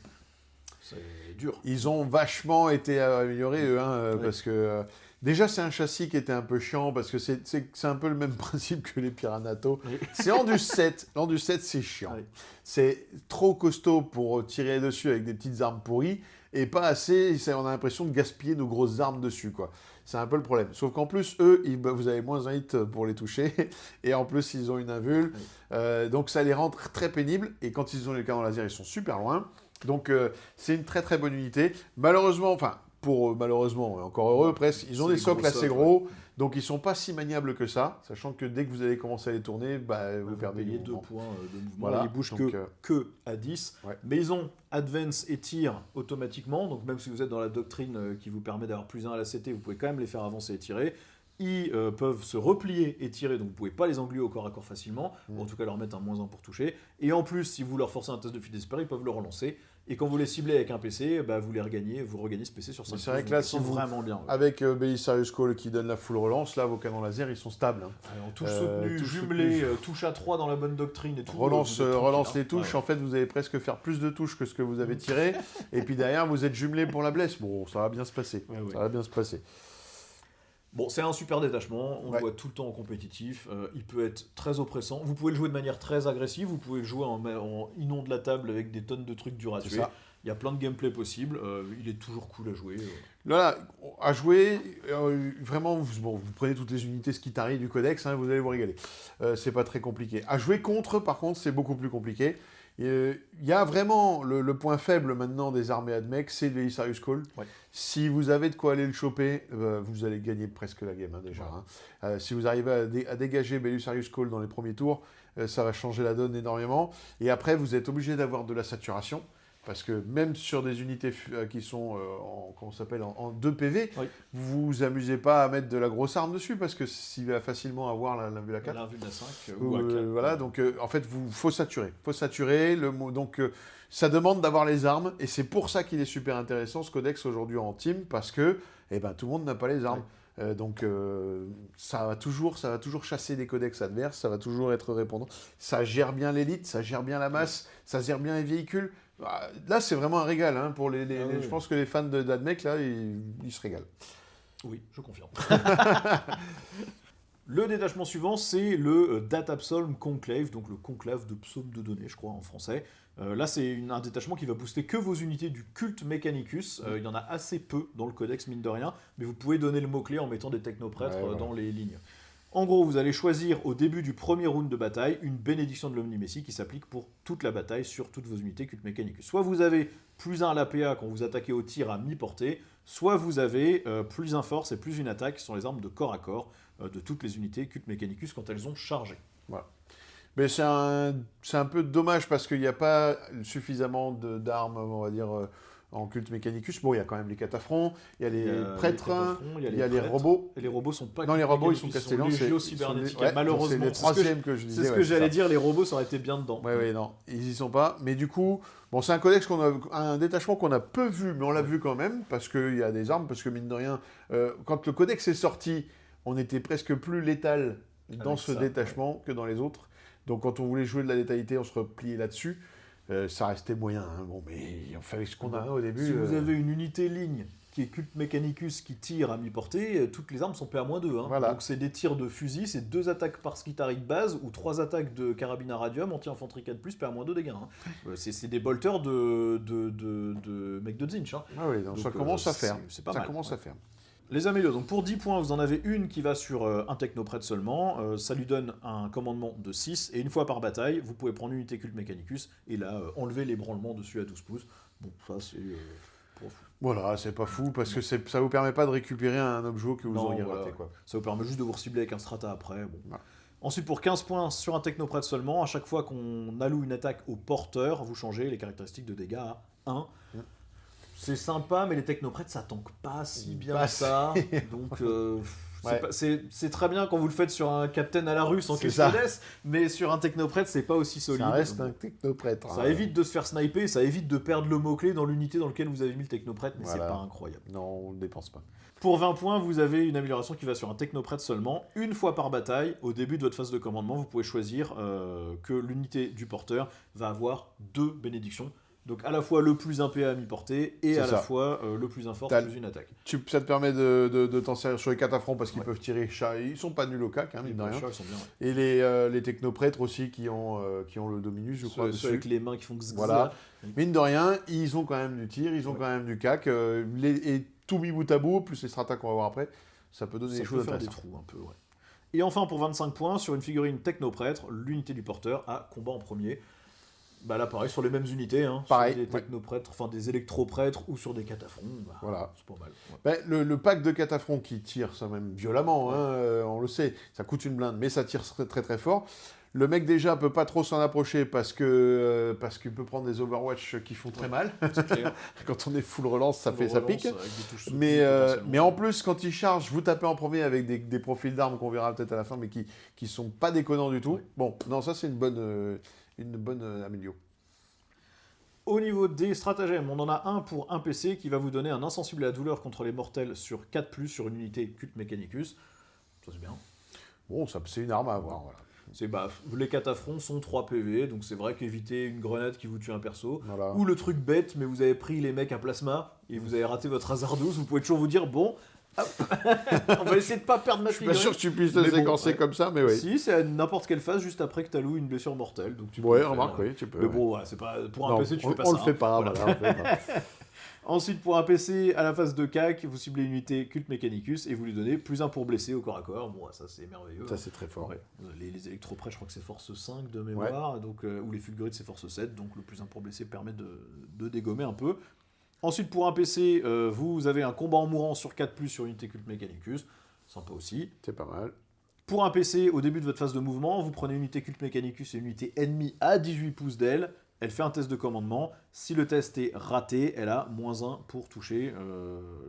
C'est dur. Ils ont vachement été améliorés, eux, oui. Parce que... déjà, c'est un châssis qui était un peu chiant, parce que c'est un peu le même principe que les Piranato. Oui. C'est Landus 7. Landus 7, c'est chiant. Oui. C'est trop costaud pour tirer dessus avec des petites armes pourries, et pas assez, on a l'impression de gaspiller nos grosses armes dessus, quoi. C'est un peu le problème. Sauf qu'en plus, eux, vous avez moins un hit pour les toucher, et en plus, ils ont une invul. Oui. Donc ça les rend très pénibles, et quand ils ont les canons laser, ils sont super loin. Donc c'est une très très bonne unité. Malheureusement, encore heureux presque, ils ont des socles assez gros, ouais. Donc ils sont pas si maniables que ça, sachant que dès que vous allez commencer à les tourner, vous perdez 2 points de mouvement. Voilà, ils bougent que à 10, ouais. Mais ils ont advance et tir automatiquement, donc même si vous êtes dans la doctrine qui vous permet d'avoir plus 1 à la CT, vous pouvez quand même les faire avancer et tirer. Ils peuvent se replier et tirer, donc vous pouvez pas les engluer au corps à corps facilement, ou en tout cas leur mettre un -1 pour toucher. Et en plus, si vous leur forcez un test de fidélité, ils peuvent le relancer. Et quand vous les ciblez avec un PC, vous regagnez ce PC sur 5 C'est vrai que là, ils sont vraiment bien. Ouais. Avec Belisarius Call qui donne la full relance, là, vos canons laser, ils sont stables. Alors, touche soutenue, jumelé, touche à 3 dans la bonne doctrine et tout. Relance les touches, en fait, vous allez presque faire plus de touches que ce que vous avez tiré. Et puis derrière, vous êtes jumelé pour la blesse. Bon, ça va bien se passer. Ouais. Ça va bien se passer. Bon, c'est un super détachement, on le voit tout le temps en compétitif, il peut être très oppressant, vous pouvez le jouer de manière très agressive, vous pouvez le jouer en inonde la table avec des tonnes de trucs durs à tuer, il y a plein de gameplay possibles, il est toujours cool à jouer. Voilà, à jouer, vraiment, vous prenez toutes les unités Skitarii du codex, vous allez vous régaler, c'est pas très compliqué. À jouer contre, par contre, c'est beaucoup plus compliqué. Il y a vraiment le point faible maintenant des armées Admech, c'est le Belisarius Call. Ouais. Si vous avez de quoi aller le choper, vous allez gagner presque la game déjà. Ouais. Si vous arrivez à dégager Belisarius Call dans les premiers tours, ça va changer la donne énormément. Et après, vous êtes obligé d'avoir de la saturation. Parce que même sur des unités qui sont en 2 PV, oui. Vous vous amusez pas à mettre de la grosse arme dessus, parce que s'il va facilement avoir l'invul à 4. L'invul à 5 ou à 4. Voilà, donc en fait, faut saturer. Donc ça demande d'avoir les armes, et c'est pour ça qu'il est super intéressant, ce codex, aujourd'hui en team, parce que tout le monde n'a pas les armes. Ouais. Donc ça va toujours chasser des codex adverses, ça va toujours être répondant. Ça gère bien l'élite, ça gère bien la masse, ça gère bien les véhicules. Là, c'est vraiment un régal pour je pense que les fans d'Admech, là, ils se régalent. Oui, je confirme. Le détachement suivant, c'est le Datapsalm Conclave, donc le conclave de psaumes de données, je crois, en français. Là, c'est un détachement qui va booster que vos unités du culte Mechanicus. Il y en a assez peu dans le codex, mine de rien, mais vous pouvez donner le mot-clé en mettant des technoprêtres dans les lignes. En gros, vous allez choisir au début du premier round de bataille une bénédiction de l'Omnimessie qui s'applique pour toute la bataille sur toutes vos unités culte Mechanicus. Soit vous avez plus 1 à l'APA quand vous attaquez au tir à mi-portée, soit vous avez plus 1 force et plus 1 attaque sur les armes de corps à corps de toutes les unités culte Mechanicus quand elles ont chargé. Voilà. Mais c'est un peu dommage parce qu'il n'y a pas suffisamment d'armes, on va dire, en culte Mechanicus. Bon, il y a quand même les cataphrons, il y a les prêtres, il y a les robots. Et les robots sont pas... Non, les robots, ils sont castellans. C'est les cybernétiques. Malheureusement, c'est le troisième que je disais. C'est ce que j'allais dire, les robots, ça aurait été bien dedans. Oui, non, ils y sont pas. Mais du coup, bon, c'est un codex un détachement qu'on a peu vu, mais on l'a vu quand même, parce qu'il y a des armes, parce que mine de rien, quand le codex est sorti, on était presque plus létal dans ce détachement que dans les autres. Donc quand on voulait jouer de la létalité, on se repliait là-dessus. Ça restait moyen, bon, mais on fait ce qu'on a au début. Si vous avez une unité ligne qui est culte Mechanicus qui tire à mi-portée, toutes les armes sont PA-2. Voilà. Donc c'est des tirs de fusil, c'est 2 attaques par Skitarii de base ou 3 attaques de carabine à radium, anti-infanterie 4+, PA-2 dégâts. C'est des bolters de mecs de Zinch. Ah oui, donc ça commence à faire. Ça commence à faire. Les amélios, donc pour 10 points, vous en avez une qui va sur un technoprêtre seulement. Ça lui donne un commandement de 6. Et une fois par bataille, vous pouvez prendre une unité culte Mechanicus et là, enlever l'ébranlement dessus à 12 pouces. Bon, ça c'est... pour- Voilà, c'est pas fou, parce que ça vous permet pas de récupérer un objet que vous Non, auriez voilà. raté, quoi. Ça vous permet juste de vous cibler avec un strata après. Bon. Voilà. Ensuite, pour 15 points sur un technoprêtre seulement, à chaque fois qu'on alloue une attaque au porteur, vous changez les caractéristiques de dégâts à 1. C'est sympa, mais les technoprêtres, ça tank pas si bien Pas que ça. Donc, Ouais. c'est très bien quand vous le faites sur un capitaine à la russe en C'est ça. custodes, mais sur un technoprêtre, c'est pas aussi solide. Ça reste Donc, un technoprêtre. ça évite de se faire sniper, ça évite de perdre le mot-clé dans l'unité dans laquelle vous avez mis le technoprêtre, mais Voilà. c'est pas incroyable. Non, on ne dépense pas. Pour 20 points, vous avez une amélioration qui va sur un technoprêtre seulement. Une fois par bataille, au début de votre phase de commandement, vous pouvez choisir que l'unité du porteur va avoir 2 bénédictions. Donc à la fois le plus 1 PA à mi-portée et C'est à ça. la fois le plus 1 force T'as- plus une attaque. Ça te permet de t'en servir sur les cataphrons parce qu'ils Ouais. peuvent tirer chat. Ils sont pas nuls au cac, hein, Les mine de rien. brochures, ils sont bien. Ouais. Et les technoprêtres aussi qui ont le Dominus, je crois, Ceux dessus. avec les mains qui font xx. Voilà. Mine de rien, ils ont quand même du tir, ils ont Ouais. quand même du cac. Et tout mis bout à bout, plus les stratas qu'on va voir après, ça peut donner Ça des peut choses faire des intéressantes. trous un peu, ouais. Et enfin, pour 25 points, sur une figurine technoprêtre, l'unité du porteur a combat en premier. Bah là, pareil, sur les mêmes unités, hein, Pareil, sur des technoprêtres, enfin des électroprêtres ou sur des cataphrons, bah, Voilà. c'est pas mal. Ouais. Ben, le pack de cataphrons qui tire ça même violemment, hein, on le sait, ça coûte une blinde, mais ça tire très très, très fort. Le mec déjà peut pas trop s'en approcher parce qu'il peut prendre des Overwatch qui font très mal. C'est clair. Quand on est full relance, ça On fait ça relance pique. avec des touches Mais, sautilles, potentiellement. mais en plus, quand il charge, vous tapez en premier avec des profils d'armes qu'on verra peut-être à la fin, mais qui sont pas déconnants du tout. Oui. Bon, non, ça c'est une bonne amélio. Au niveau des stratagèmes, on en a un pour un PC qui va vous donner un insensible à la douleur contre les mortels sur 4+, sur une unité culte Mechanicus. Ça c'est bien. Bon, c'est une arme à avoir, voilà. C'est bah, les cataphrons sont 3 PV, donc c'est vrai qu'éviter une grenade qui vous tue un perso. Voilà. Ou le truc bête, mais vous avez pris les mecs à plasma et vous avez raté votre hasard 12, vous pouvez toujours vous dire bon, hop, on va essayer de pas perdre ma Je suis pas figurine. sûr que tu puisses le Mais bon, séquencer ouais. comme ça, mais oui. Si, c'est à n'importe quelle phase, juste après que tu alloues une blessure mortelle. Donc tu peux Ouais, le faire. remarque, oui, tu peux. Mais ouais. bon, voilà, c'est pas pour un Non, PC, tu on, fais pas on ça. le fait hein. pas, Voilà. voilà, on le fait pas. Ensuite, pour un PC, à la phase de CAC, vous ciblez une unité culte Mechanicus et vous lui donnez plus 1 pour blesser au corps à corps. Bon, ça c'est merveilleux. Ça, c'est très fort. Ouais. Les électroprêtres, je crois que c'est force 5 de mémoire, donc, ou les fulgurites c'est force 7, donc le plus 1 pour blesser permet de dégommer un peu. Ensuite, pour un PC, vous avez un combat en mourant sur 4+, sur unité culte Mechanicus, sympa aussi. C'est pas mal. Pour un PC, au début de votre phase de mouvement, vous prenez une unité culte Mechanicus et une unité ennemie à 18 pouces d'aile. Elle fait un test de commandement. Si le test est raté, elle a -1 pour toucher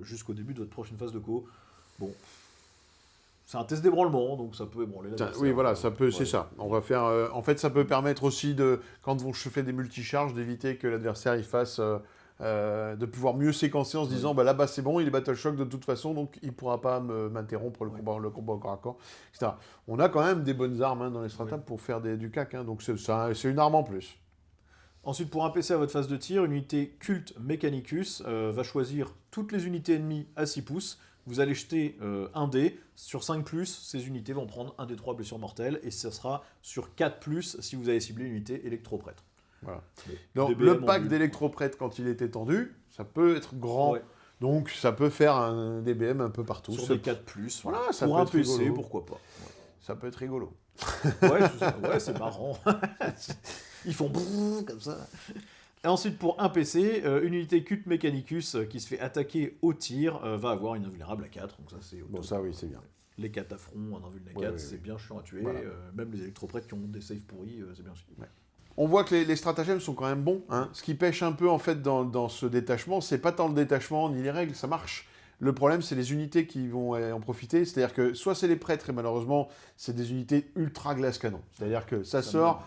jusqu'au début de votre prochaine phase de co. Bon, c'est un test d'ébranlement, donc ça peut ébranler l'adversaire. Oui, voilà, ça peut, Ouais. c'est ça. On va faire. En fait, ça peut permettre aussi quand je fais des multicharges, d'éviter que l'adversaire il fasse, de pouvoir mieux séquencer en se disant, bah là-bas c'est bon, il est battle shock de toute façon, donc il pourra pas m'interrompre le combat au corps à corps, etc. On a quand même des bonnes armes hein, dans les stratas pour faire du cac, hein, donc c'est une arme en plus. Ensuite, pour un PC à votre phase de tir, une unité culte Mechanicus va choisir toutes les unités ennemies à 6 pouces. Vous allez jeter un dé. Sur 5+, ces unités vont prendre un des 3 blessures mortelles. Et ce sera sur 4+, si vous avez ciblé une unité électroprêtre. Voilà. Mais Donc DBM le en pack bulle. d'électroprêtres quand il est étendu, ça peut être grand, Ouais. donc ça peut faire un DBM un peu partout. Sur Ça- des 4+, Voilà, voilà. ça Pour peut un être PC, rigolo. pourquoi pas. Ça peut être rigolo. Ouais, c'est marrant. Ils font brrr comme ça. Et ensuite, pour un PC, une unité culte Mechanicus qui se fait attaquer au tir va avoir une invulnérable à 4. Donc ça, c'est au Bon, top. ça oui, c'est bien. Les cataphrons en invuln à 4, Ouais, ouais, c'est ouais. bien chiant à tuer. Voilà. Même les électroprêtres qui ont des saves pourris, c'est bien aussi. On voit que les stratagèmes sont quand même bons. Hein. Ce qui pêche un peu en fait dans ce détachement, c'est pas tant le détachement ni les règles, ça marche. Le problème, c'est les unités qui vont en profiter. C'est-à-dire que soit c'est les prêtres, et malheureusement, c'est des unités ultra glace canon. C'est-à-dire que ça sort,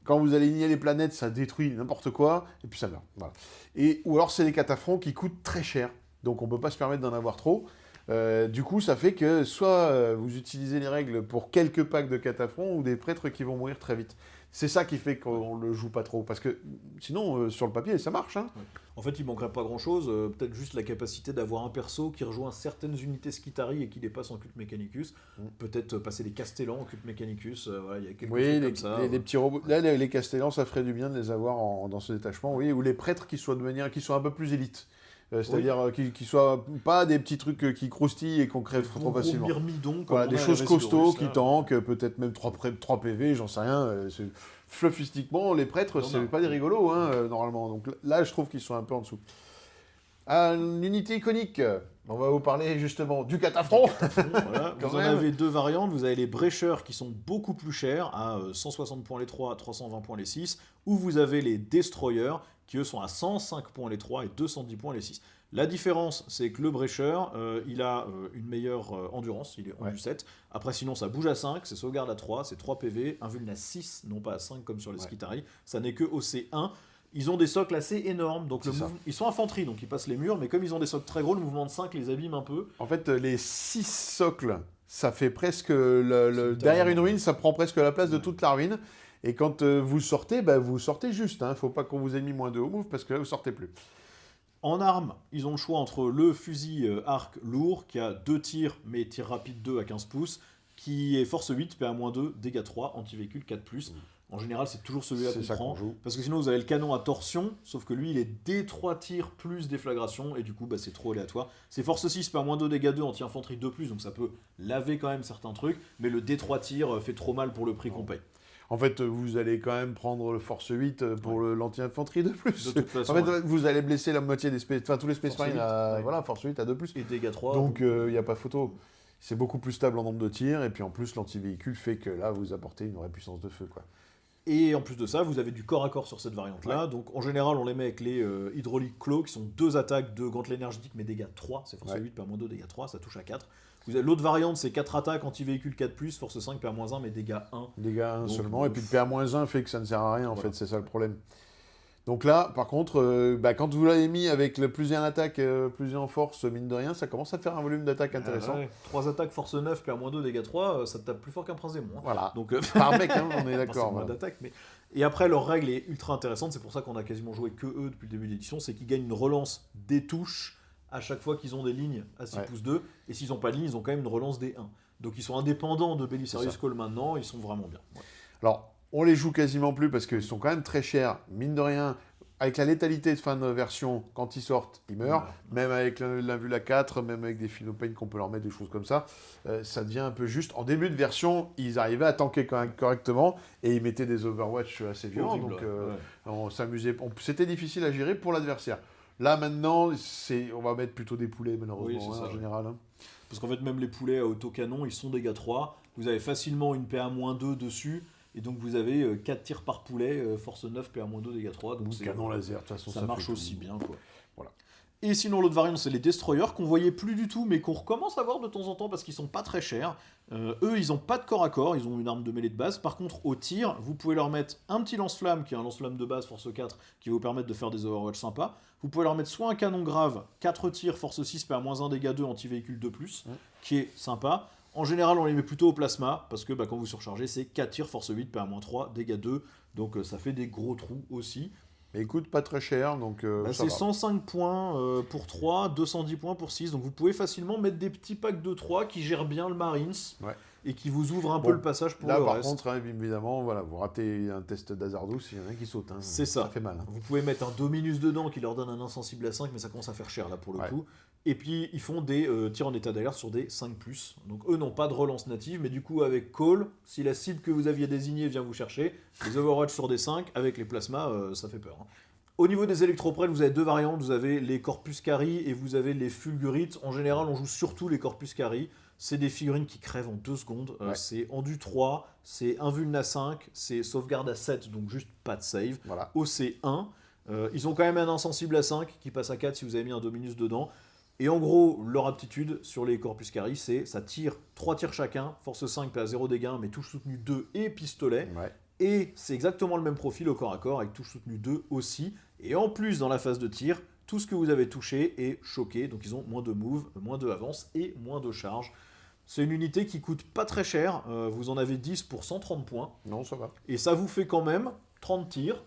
quand vous allez aligner les planètes, ça détruit n'importe quoi, et puis ça meurt. Voilà. Ou alors, c'est les cataphrons qui coûtent très cher. Donc, on ne peut pas se permettre d'en avoir trop. Du coup, ça fait que soit vous utilisez les règles pour quelques packs de cataphrons ou des prêtres qui vont mourir très vite. C'est ça qui fait qu'on le joue pas trop. Parce que sinon, sur le papier, ça marche. Hein. En fait, il manquerait pas grand-chose. Peut-être juste la capacité d'avoir un perso qui rejoint certaines unités Skitari et qui les passe en culte Mechanicus. Peut-être passer les Castellans en culte Mechanicus. Voilà, il y a quelque chose comme ça. Les petits robots. Là, les Castellans, ça ferait du bien de les avoir dans ce détachement. Oui, ou les prêtres qui soient un peu plus élites. C'est-à-dire qui soient pas des petits trucs qui croustillent et qu'on crève trop facilement. Voilà, des choses costauds qui tankent, peut-être même 3 PV, j'en sais rien. Fluffistiquement, les prêtres, c'est pas des rigolos, normalement. Donc là, je trouve qu'ils sont un peu en dessous. Une unité iconique. On va vous parler justement du catafron. Voilà. Vous en avez 2 variantes. Vous avez les brécheurs qui sont beaucoup plus chers, à 160 points les 3, 320 points les 6. Ou vous avez les destroyers qui eux sont à 105 points les 3 et 210 points les 6. La différence, c'est que le brécheur, il a une meilleure endurance, il est en du 7. Après, sinon, ça bouge à 5, c'est sauvegarde à 3, c'est 3 PV, un vuln à 6, non pas à 5 comme sur les Skitari. Ça n'est que au C1. Ils ont des socles assez énormes, donc ils sont infanterie, donc ils passent les murs, mais comme ils ont des socles très gros, le mouvement de 5 les abîme un peu. En fait, les 6 socles, ça fait presque... derrière une ruine, ça prend presque la place de toute la ruine. Et quand vous sortez, vous sortez juste. Il ne faut pas qu'on vous ait mis moins de haut move, parce que là, vous ne sortez plus. En armes, ils ont le choix entre le fusil arc lourd, qui a 2 tirs, mais tir rapide 2 à 15 pouces, qui est force 8, PA-2, dégâts 3, anti-véhicule 4+. En général, c'est toujours celui-là qu'on prend. Parce que sinon, vous avez le canon à torsion, sauf que lui, il est D3 tirs plus déflagration, et du coup, c'est trop aléatoire. C'est force 6, PA-2, dégâts 2, anti-infanterie 2+, donc ça peut laver quand même certains trucs, mais le D3 tirs fait trop mal pour le prix qu'on paye. En fait, vous allez quand même prendre le force 8 pour l'anti-infanterie de plus. De toute façon, en fait, vous allez blesser la moitié des tous les Space Marines à force 8 à 2+. Et dégâts 3. Donc, il n'y a pas photo. C'est beaucoup plus stable en nombre de tirs, et puis en plus, l'anti-véhicule fait que là, vous apportez une vraie puissance de feu, quoi. Et en plus de ça, vous avez du corps à corps sur cette variante-là. Donc en général, on les met avec les Hydraulic Claw, qui sont 2 attaques, 2 gantelets énergétiques, mais dégâts 3. C'est force 8, PA-2, dégâts 3, ça touche à 4. Vous avez l'autre variante, c'est 4 attaques, anti-véhicule 4+, force 5, PA-1, mais dégâts 1. Dégâts 1 donc, seulement, et puis le PA-1 fait que ça ne sert à rien, en fait, c'est ça le problème. Donc là, par contre, quand vous l'avez mis avec le plus 1 attaque, plus 1 en force, mine de rien, ça commence à faire un volume d'attaque intéressant. 3 attaques, force 9, PA-2, dégâts 3, ça te tape plus fort qu'un prince démon. Voilà, donc, par mec, on est d'accord. C'est moins d'attaque, mais... Et après, leur règle est ultra intéressante, c'est pour ça qu'on a quasiment joué que eux depuis le début de l'édition, c'est qu'ils gagnent une relance des touches à chaque fois qu'ils ont des lignes à 6 pouces 2, et s'ils n'ont pas de ligne, ils ont quand même une relance des 1. Donc ils sont indépendants de Belisarius Call maintenant, ils sont vraiment bien. Alors, on les joue quasiment plus parce qu'ils sont quand même très chers, mine de rien. Avec la létalité de fin de version, quand ils sortent, ils meurent. Même avec l'invul 4, même avec des Philopènes qu'on peut leur mettre, des choses comme ça, ça devient un peu juste. En début de version, ils arrivaient à tanker correctement et ils mettaient des Overwatch assez violents. Donc on s'amusait. C'était difficile à gérer pour l'adversaire. Là, maintenant, on va mettre plutôt des poulets, malheureusement, en général. Parce qu'en fait, même les poulets à autocanon, ils sont dégâts 3. Vous avez facilement une PA-2 dessus. Et donc vous avez 4 tirs par poulet, force 9, PA-2, dégâts 3. Donc canon laser, de toute façon, ça marche aussi bien, quoi. Voilà. Et sinon, l'autre variante, c'est les Destroyers, qu'on voyait plus du tout, mais qu'on recommence à voir de temps en temps parce qu'ils sont pas très chers. Eux, ils ont pas de corps à corps, ils ont une arme de mêlée de base. Par contre, au tir, vous pouvez leur mettre un petit lance-flamme, qui est un lance-flamme de base, force 4, qui va vous permettre de faire des Overwatch sympas. Vous pouvez leur mettre soit un canon grave, 4 tirs, force 6, PA-1, dégâts 2, anti-véhicule 2+, qui est sympa. En général, on les met plutôt au plasma, parce que quand vous surchargez, c'est 4 tirs, force 8, PA-3, dégâts 2, donc ça fait des gros trous aussi. Mais il coûte pas très cher, donc c'est 105 points pour 3, 210 points pour 6, donc vous pouvez facilement mettre des petits packs de 3 qui gèrent bien le Marines, et qui vous ouvrent un peu le passage pour le reste. Là, par contre, évidemment, vous ratez un test d'Hazardous, il y en a qui sautent. C'est ça. Ça fait mal. Vous pouvez mettre un Dominus dedans qui leur donne un insensible à 5, mais ça commence à faire cher là pour le coup. Et puis ils font des tirs en état d'alerte sur des 5+. Donc eux n'ont pas de relance native, mais du coup avec Call, si la cible que vous aviez désignée vient vous chercher, les Overwatch sur des 5, avec les plasmas, ça fait peur. Au niveau des électroprètes, vous avez 2 variantes, vous avez les Corpus Cari et vous avez les Fulgurites. En général, on joue surtout les Corpus Cari. C'est des figurines qui crèvent en 2 secondes. C'est endu 3, c'est invuln à 5, c'est sauvegarde à 7, donc juste pas de save. OC 1. Ils ont quand même un insensible à 5 qui passe à 4 si vous avez mis un Dominus dedans. Et en gros, leur aptitude sur les Corpus Cari, c'est ça tire 3 tirs chacun, force 5, PA 0 dégâts, mais touche soutenue 2 et pistolet. Et c'est exactement le même profil au corps à corps avec touche soutenue 2 aussi. Et en plus, dans la phase de tir, tout ce que vous avez touché est choqué. Donc ils ont moins de move, moins de avance et moins de charge. C'est une unité qui coûte pas très cher. Vous en avez 10 pour 130 points. Non, ça va. Et ça vous fait quand même 30 tirs.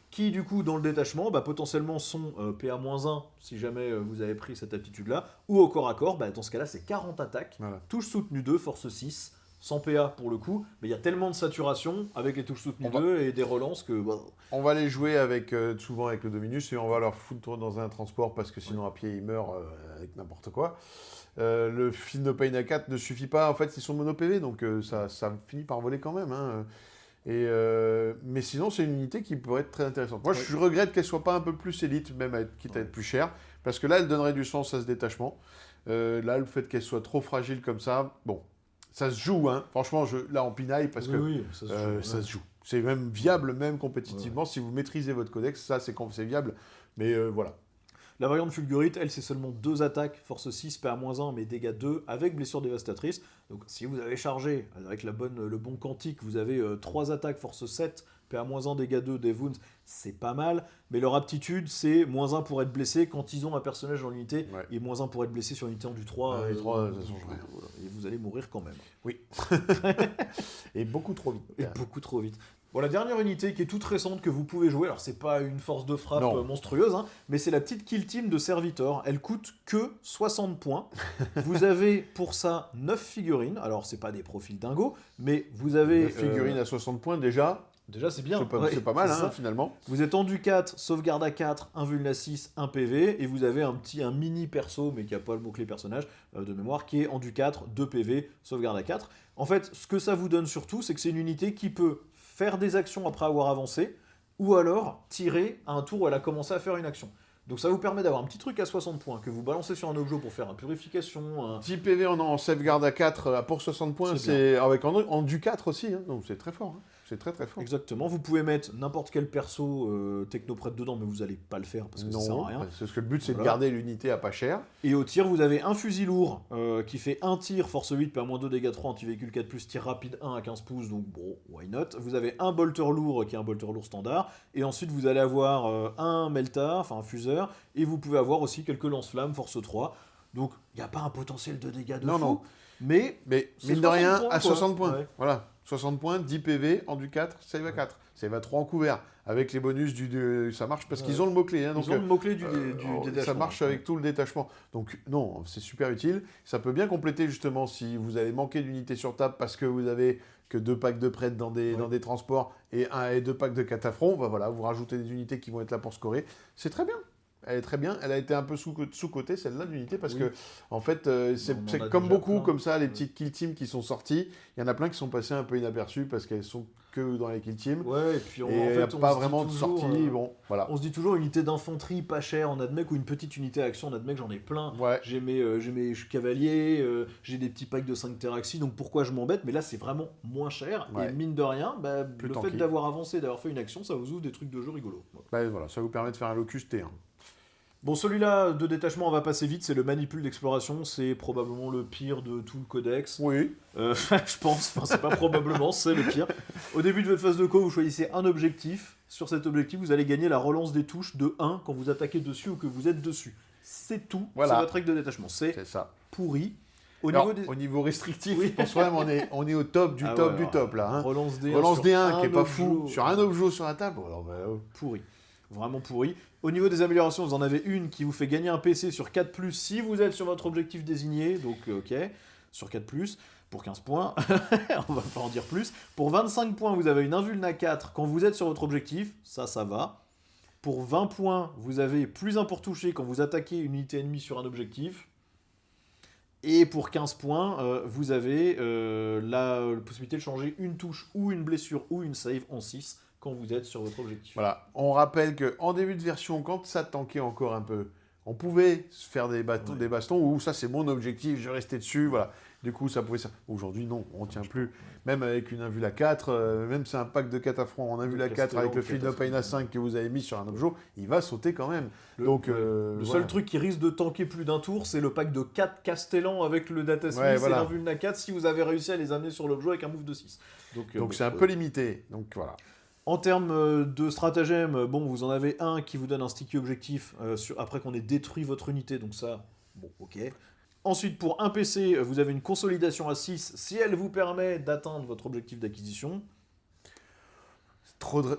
Qui du coup dans le détachement potentiellement sont PA-1 si jamais vous avez pris cette aptitude là, ou au corps à corps, dans ce cas là c'est 40 attaques, touche soutenue 2, force 6, sans PA pour le coup, mais il y a tellement de saturation avec les touches soutenues 2 et des relances que... On va les jouer souvent avec le Dominus et on va leur foutre dans un transport parce que sinon à pied ils meurent avec n'importe quoi. Le Field No Pain A4 ne suffit pas, en fait ils sont mono PV donc ça finit par voler quand même. Hein. Mais sinon c'est une unité qui pourrait être très intéressante. Moi je regrette qu'elle soit pas un peu plus élite, même quitte à être plus chère, parce que là elle donnerait du sens à ce détachement. Là le fait qu'elle soit trop fragile comme ça, bon, ça se joue, hein. Franchement là on pinaille parce que ça se joue. C'est même viable, même compétitivement. Si vous maîtrisez votre codex, ça c'est viable. Mais voilà. La variante Fulgurite, elle, c'est seulement 2 attaques, force 6, PA-1, mais dégâts 2, avec blessure dévastatrice. Donc si vous avez chargé, avec le bon quantique, vous avez 3 attaques, force 7, PA-1, dégâts 2, des wounds, c'est pas mal. Mais leur aptitude, c'est -1 pour être blessé quand ils ont un personnage dans l'unité, et -1 pour être blessé sur l'unité en du 3. Les 3, ça change rien. Et vous allez mourir quand même. Oui. Et beaucoup trop vite. Et beaucoup trop vite. Bon, la dernière unité qui est toute récente que vous pouvez jouer, alors c'est pas une force de frappe monstrueuse, hein, mais c'est la petite kill team de Servitor. Elle coûte que 60 points. Vous avez pour ça 9 figurines, alors c'est pas des profils dingos, mais vous avez... 9 figurines à 60 points déjà. Déjà c'est bien. C'est pas mal hein, finalement. Vous êtes en du 4, sauvegarde à 4, 1 vuln à 6, 1 PV, et vous avez un mini perso, mais qui a pas le mot-clé personnage de mémoire, qui est en du 4, 2 PV, sauvegarde à 4. En fait, ce que ça vous donne surtout, c'est que c'est une unité qui peut faire des actions après avoir avancé, ou alors tirer à un tour où elle a commencé à faire une action. Donc ça vous permet d'avoir un petit truc à 60 points que vous balancez sur un objet pour faire une purification. 10 PV en sauvegarde à 4 pour 60 points, c'est avec en du 4 aussi, hein. Donc c'est très fort. Hein. C'est très très fort. Exactement, vous pouvez mettre n'importe quel perso technoprète dedans, mais vous n'allez pas le faire parce que ça sert à rien. Parce que le but c'est de garder l'unité à pas cher. Et au tir, vous avez un fusil lourd qui fait 1 tir, force 8, PA-2, dégâts 3, anti-véhicule 4+, tir rapide 1 à 15 pouces, donc bon, why not. Vous avez un bolter lourd qui est un bolter lourd standard, et ensuite vous allez avoir un melta, enfin un fuseur, et vous pouvez avoir aussi quelques lance-flammes, force 3. Donc il n'y a pas un potentiel de dégâts de fou, mais mine de rien, points, à 60 points. Ouais. Voilà. 60 points, 10 PV, en du 4, save à 4. Save à 3 en couvert. Avec les bonus ça marche parce qu'ils ont le mot-clé. Hein, ils ont le mot-clé du détachement. Ça marche avec tout le détachement. Donc non, c'est super utile. Ça peut bien compléter justement si vous avez manqué d'unités sur table parce que vous avez que 2 packs de prêtres dans des transports et 1 et 2 packs de cataphrons. Bah voilà, vous rajoutez des unités qui vont être là pour scorer. C'est très bien. Elle est très bien. Elle a été un peu sous-cotée, celle-là, l'unité, parce que, en fait, c'est comme beaucoup, comme ça, les petites kill teams qui sont sorties. Il y en a plein qui sont passés un peu inaperçus parce qu'elles sont que dans les kill teams. Ouais, et puis il n'y a pas vraiment de sortie. Bon, voilà. On se dit toujours unité d'infanterie pas chère, on admet, ou une petite unité à action, on admet que j'en ai plein. Ouais. J'ai mes cavaliers, j'ai des petits packs de 5 Teraxi, donc pourquoi je m'embête? Mais là, c'est vraiment moins cher. Ouais. Et mine de rien, le fait d'avoir avancé, d'avoir fait une action, ça vous ouvre des trucs de jeu rigolos. Voilà, ça vous permet de faire un locus T1. Bon, celui-là de détachement, on va passer vite, c'est le manipule d'exploration, c'est probablement le pire de tout le codex. Oui. Je pense, enfin c'est pas probablement, c'est le pire. Au début de votre phase de co, vous choisissez un objectif. Sur cet objectif, vous allez gagner la relance des touches de 1 quand vous attaquez dessus ou que vous êtes dessus. C'est tout, voilà. C'est votre règle de détachement. C'est ça. Pourri. Au niveau restrictif, oui. Je pense quand même on est au top du top là. Hein. Relance D1 qui est pas fou. Sur un objet sur la table. Alors, pourri. Vraiment pourri. Au niveau des améliorations, vous en avez une qui vous fait gagner un PC sur 4+, si vous êtes sur votre objectif désigné, donc ok, sur 4+, pour 15 points, on va pas en dire plus. Pour 25 points, vous avez une invulna 4 quand vous êtes sur votre objectif, ça va. Pour 20 points, vous avez plus 1 pour toucher quand vous attaquez une unité ennemie sur un objectif. Et pour 15 points, vous avez la possibilité de changer une touche ou une blessure ou une save en 6 quand vous êtes sur votre objectif. Voilà, on rappelle qu'en début de version, quand ça tankait encore un peu, on pouvait se faire des bastons où ça c'est mon objectif, je restais dessus, voilà. Du coup, ça pouvait... Aujourd'hui, non, on ne tient plus. Même avec une invula 4, même c'est un pack de cataphrons en invula 4 avec le Field No Pain A5 que vous avez mis sur un objet, il va sauter quand même. Le seul truc qui risque de tanker plus d'un tour, c'est le pack de 4 Castellans avec le Data Smith et l'invulna 4 si vous avez réussi à les amener sur l'objet avec un move de 6. Donc c'est un peu limité. Donc voilà. En termes de stratagème, bon, vous en avez un qui vous donne un sticky objectif après qu'on ait détruit votre unité, donc ça, bon, ok. Ensuite, pour un PC, vous avez une consolidation à 6 si elle vous permet d'atteindre votre objectif d'acquisition.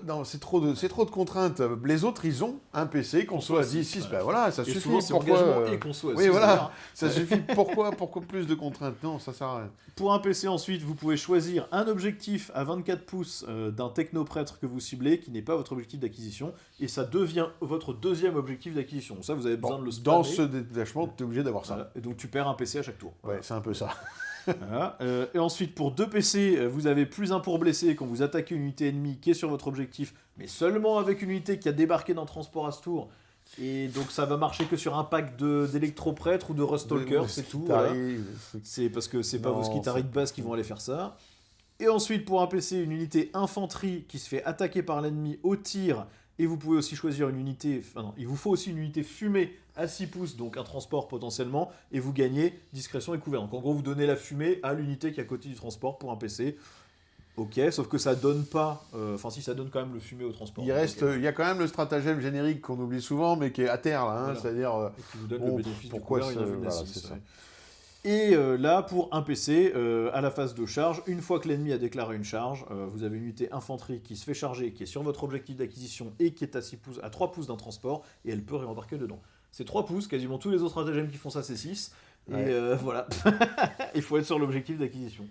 Non, c'est trop de contraintes. Les autres, ils ont un PC, console à 10, 6, ben voilà, ça suffit. Souvent, c'est engagement et console à 6. Oui, voilà, ça suffit. Pourquoi plus de contraintes? Non, ça sert à rien. Pour un PC, ensuite, vous pouvez choisir un objectif à 24 pouces d'un technoprêtre que vous ciblez, qui n'est pas votre objectif d'acquisition, et ça devient votre deuxième objectif d'acquisition. Ça, vous avez besoin de le spammer. Dans ce détachement, tu es obligé d'avoir ça. Voilà. Et donc, tu perds un PC à chaque tour. Ouais, c'est un peu ça. Voilà. Et ensuite, pour 2 PC, vous avez plus 1 pour blesser quand vous attaquez une unité ennemie qui est sur votre objectif, mais seulement avec une unité qui a débarqué dans Transport à ce tour. Et donc ça va marcher que sur un pack d'électroprêtres ou de Rustalker, c'est tout. Voilà. C'est parce que c'est pas vos Skitarii de base qui vont aller faire ça. Et ensuite, pour un PC, une unité infanterie qui se fait attaquer par l'ennemi au tir. Et vous pouvez aussi choisir une unité... Enfin non, il vous faut aussi une unité fumée à 6 pouces, donc un transport potentiellement, et vous gagnez discrétion et couvert. Donc en gros, vous donnez la fumée à l'unité qui est à côté du transport pour un PC. Ok, sauf que ça donne pas... Enfin si, ça donne quand même le fumé au transport. Il y a quand même le stratagème générique qu'on oublie souvent, mais qui est à terre, là. Hein, voilà. C'est-à-dire... Et qui vous donne le bénéfice du couvert et voilà, c'est ça. Et là, pour un PC, à la phase de charge, une fois que l'ennemi a déclaré une charge, vous avez une unité infanterie qui se fait charger, qui est sur votre objectif d'acquisition et qui est à 3 pouces d'un transport, et elle peut réembarquer dedans. C'est 3 pouces, quasiment tous les autres stratagèmes qui font ça, c'est 6. Ouais. Et voilà, il faut être sur l'objectif d'acquisition.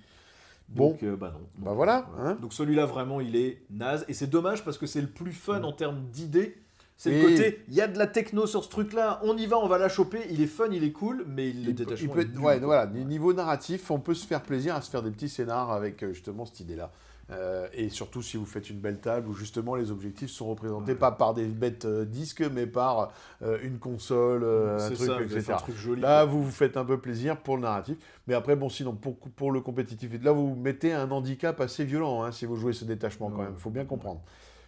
Donc, non. Donc, voilà. Hein. Donc celui-là, vraiment, il est naze. Et c'est dommage parce que c'est le plus fun en termes d'idées. C'est le côté, il y a de la techno sur ce truc-là, on y va, on va la choper, il est fun, il est cool, mais le détachement est nul. Voilà, niveau narratif, on peut se faire plaisir à se faire des petits scénars avec justement cette idée-là. Et surtout si vous faites une belle table où justement les objectifs sont représentés pas par des bêtes disques, mais par une console, un truc, etc. Un truc joli, là, vous vous faites un peu plaisir pour le narratif. Mais après, bon, sinon, pour le compétitif, là, vous mettez un handicap assez violent si vous jouez ce détachement quand même, il faut bien comprendre.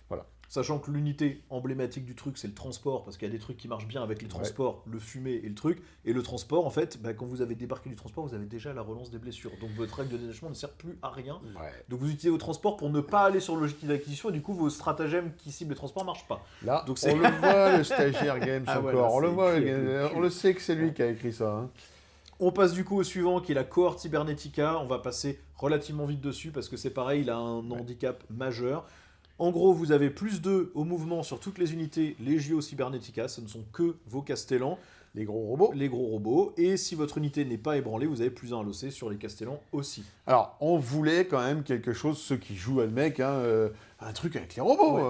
Voilà. Sachant que l'unité emblématique du truc, c'est le transport, parce qu'il y a des trucs qui marchent bien avec les transports, le fumé et le truc. Et le transport, en fait, quand vous avez débarqué du transport, vous avez déjà la relance des blessures. Donc votre règle de détachement ne sert plus à rien. Ouais. Donc vous utilisez vos transports pour ne pas aller sur l'objectif d'acquisition, et du coup, vos stratagèmes qui ciblent les transports ne marchent pas. Là, donc, on le voit, le stagiaire Games encore. On le sait que c'est lui qui a écrit ça. Hein. On passe du coup au suivant, qui est la cohorte Cybernetica. On va passer relativement vite dessus, parce que c'est pareil, il a un handicap majeur. En gros, vous avez plus 2 au mouvement sur toutes les unités Legio Cybernetica, ce ne sont que vos castellans. Les gros robots. Et si votre unité n'est pas ébranlée, vous avez plus 1 à l'OC sur les castellans aussi. Alors, on voulait quand même quelque chose, ceux qui jouent à le mec, un truc avec les robots.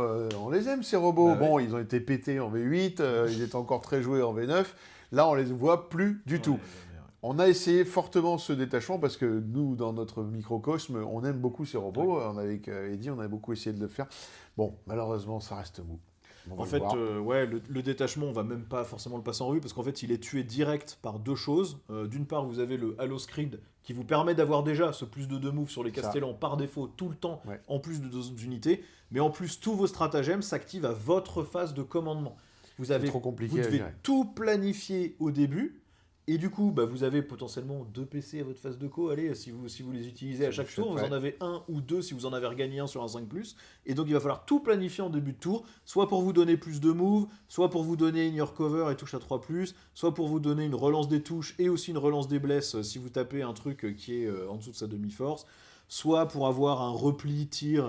On les aime, ces robots. Ils ont été pétés en V8, ils étaient encore très joués en V9. Là, on les voit plus du tout. On a essayé fortement ce détachement parce que nous, dans notre microcosme, on aime beaucoup ces robots. Avec Eddie, on a beaucoup essayé de le faire. Bon, malheureusement, ça reste mou. En fait, le détachement, on va même pas forcément le passer en revue parce qu'en fait, il est tué direct par 2 choses. D'une part, vous avez le Halo Screed qui vous permet d'avoir déjà ce plus de 2 moves sur les castellans par défaut tout le temps, en plus de 2 unités. Mais en plus, tous vos stratagèmes s'activent à votre phase de commandement. Vous devez tout planifier au début. Et du coup, vous avez potentiellement 2 PC à votre phase de co. Allez, si vous les utilisez à chaque tour, vous en avez 1 ou 2 si vous en avez regagné un sur un 5+. Et donc, il va falloir tout planifier en début de tour, soit pour vous donner plus de moves, soit pour vous donner in your cover et touche à 3+, soit pour vous donner une relance des touches et aussi une relance des blesses si vous tapez un truc qui est en dessous de sa demi-force, soit pour avoir un repli tir,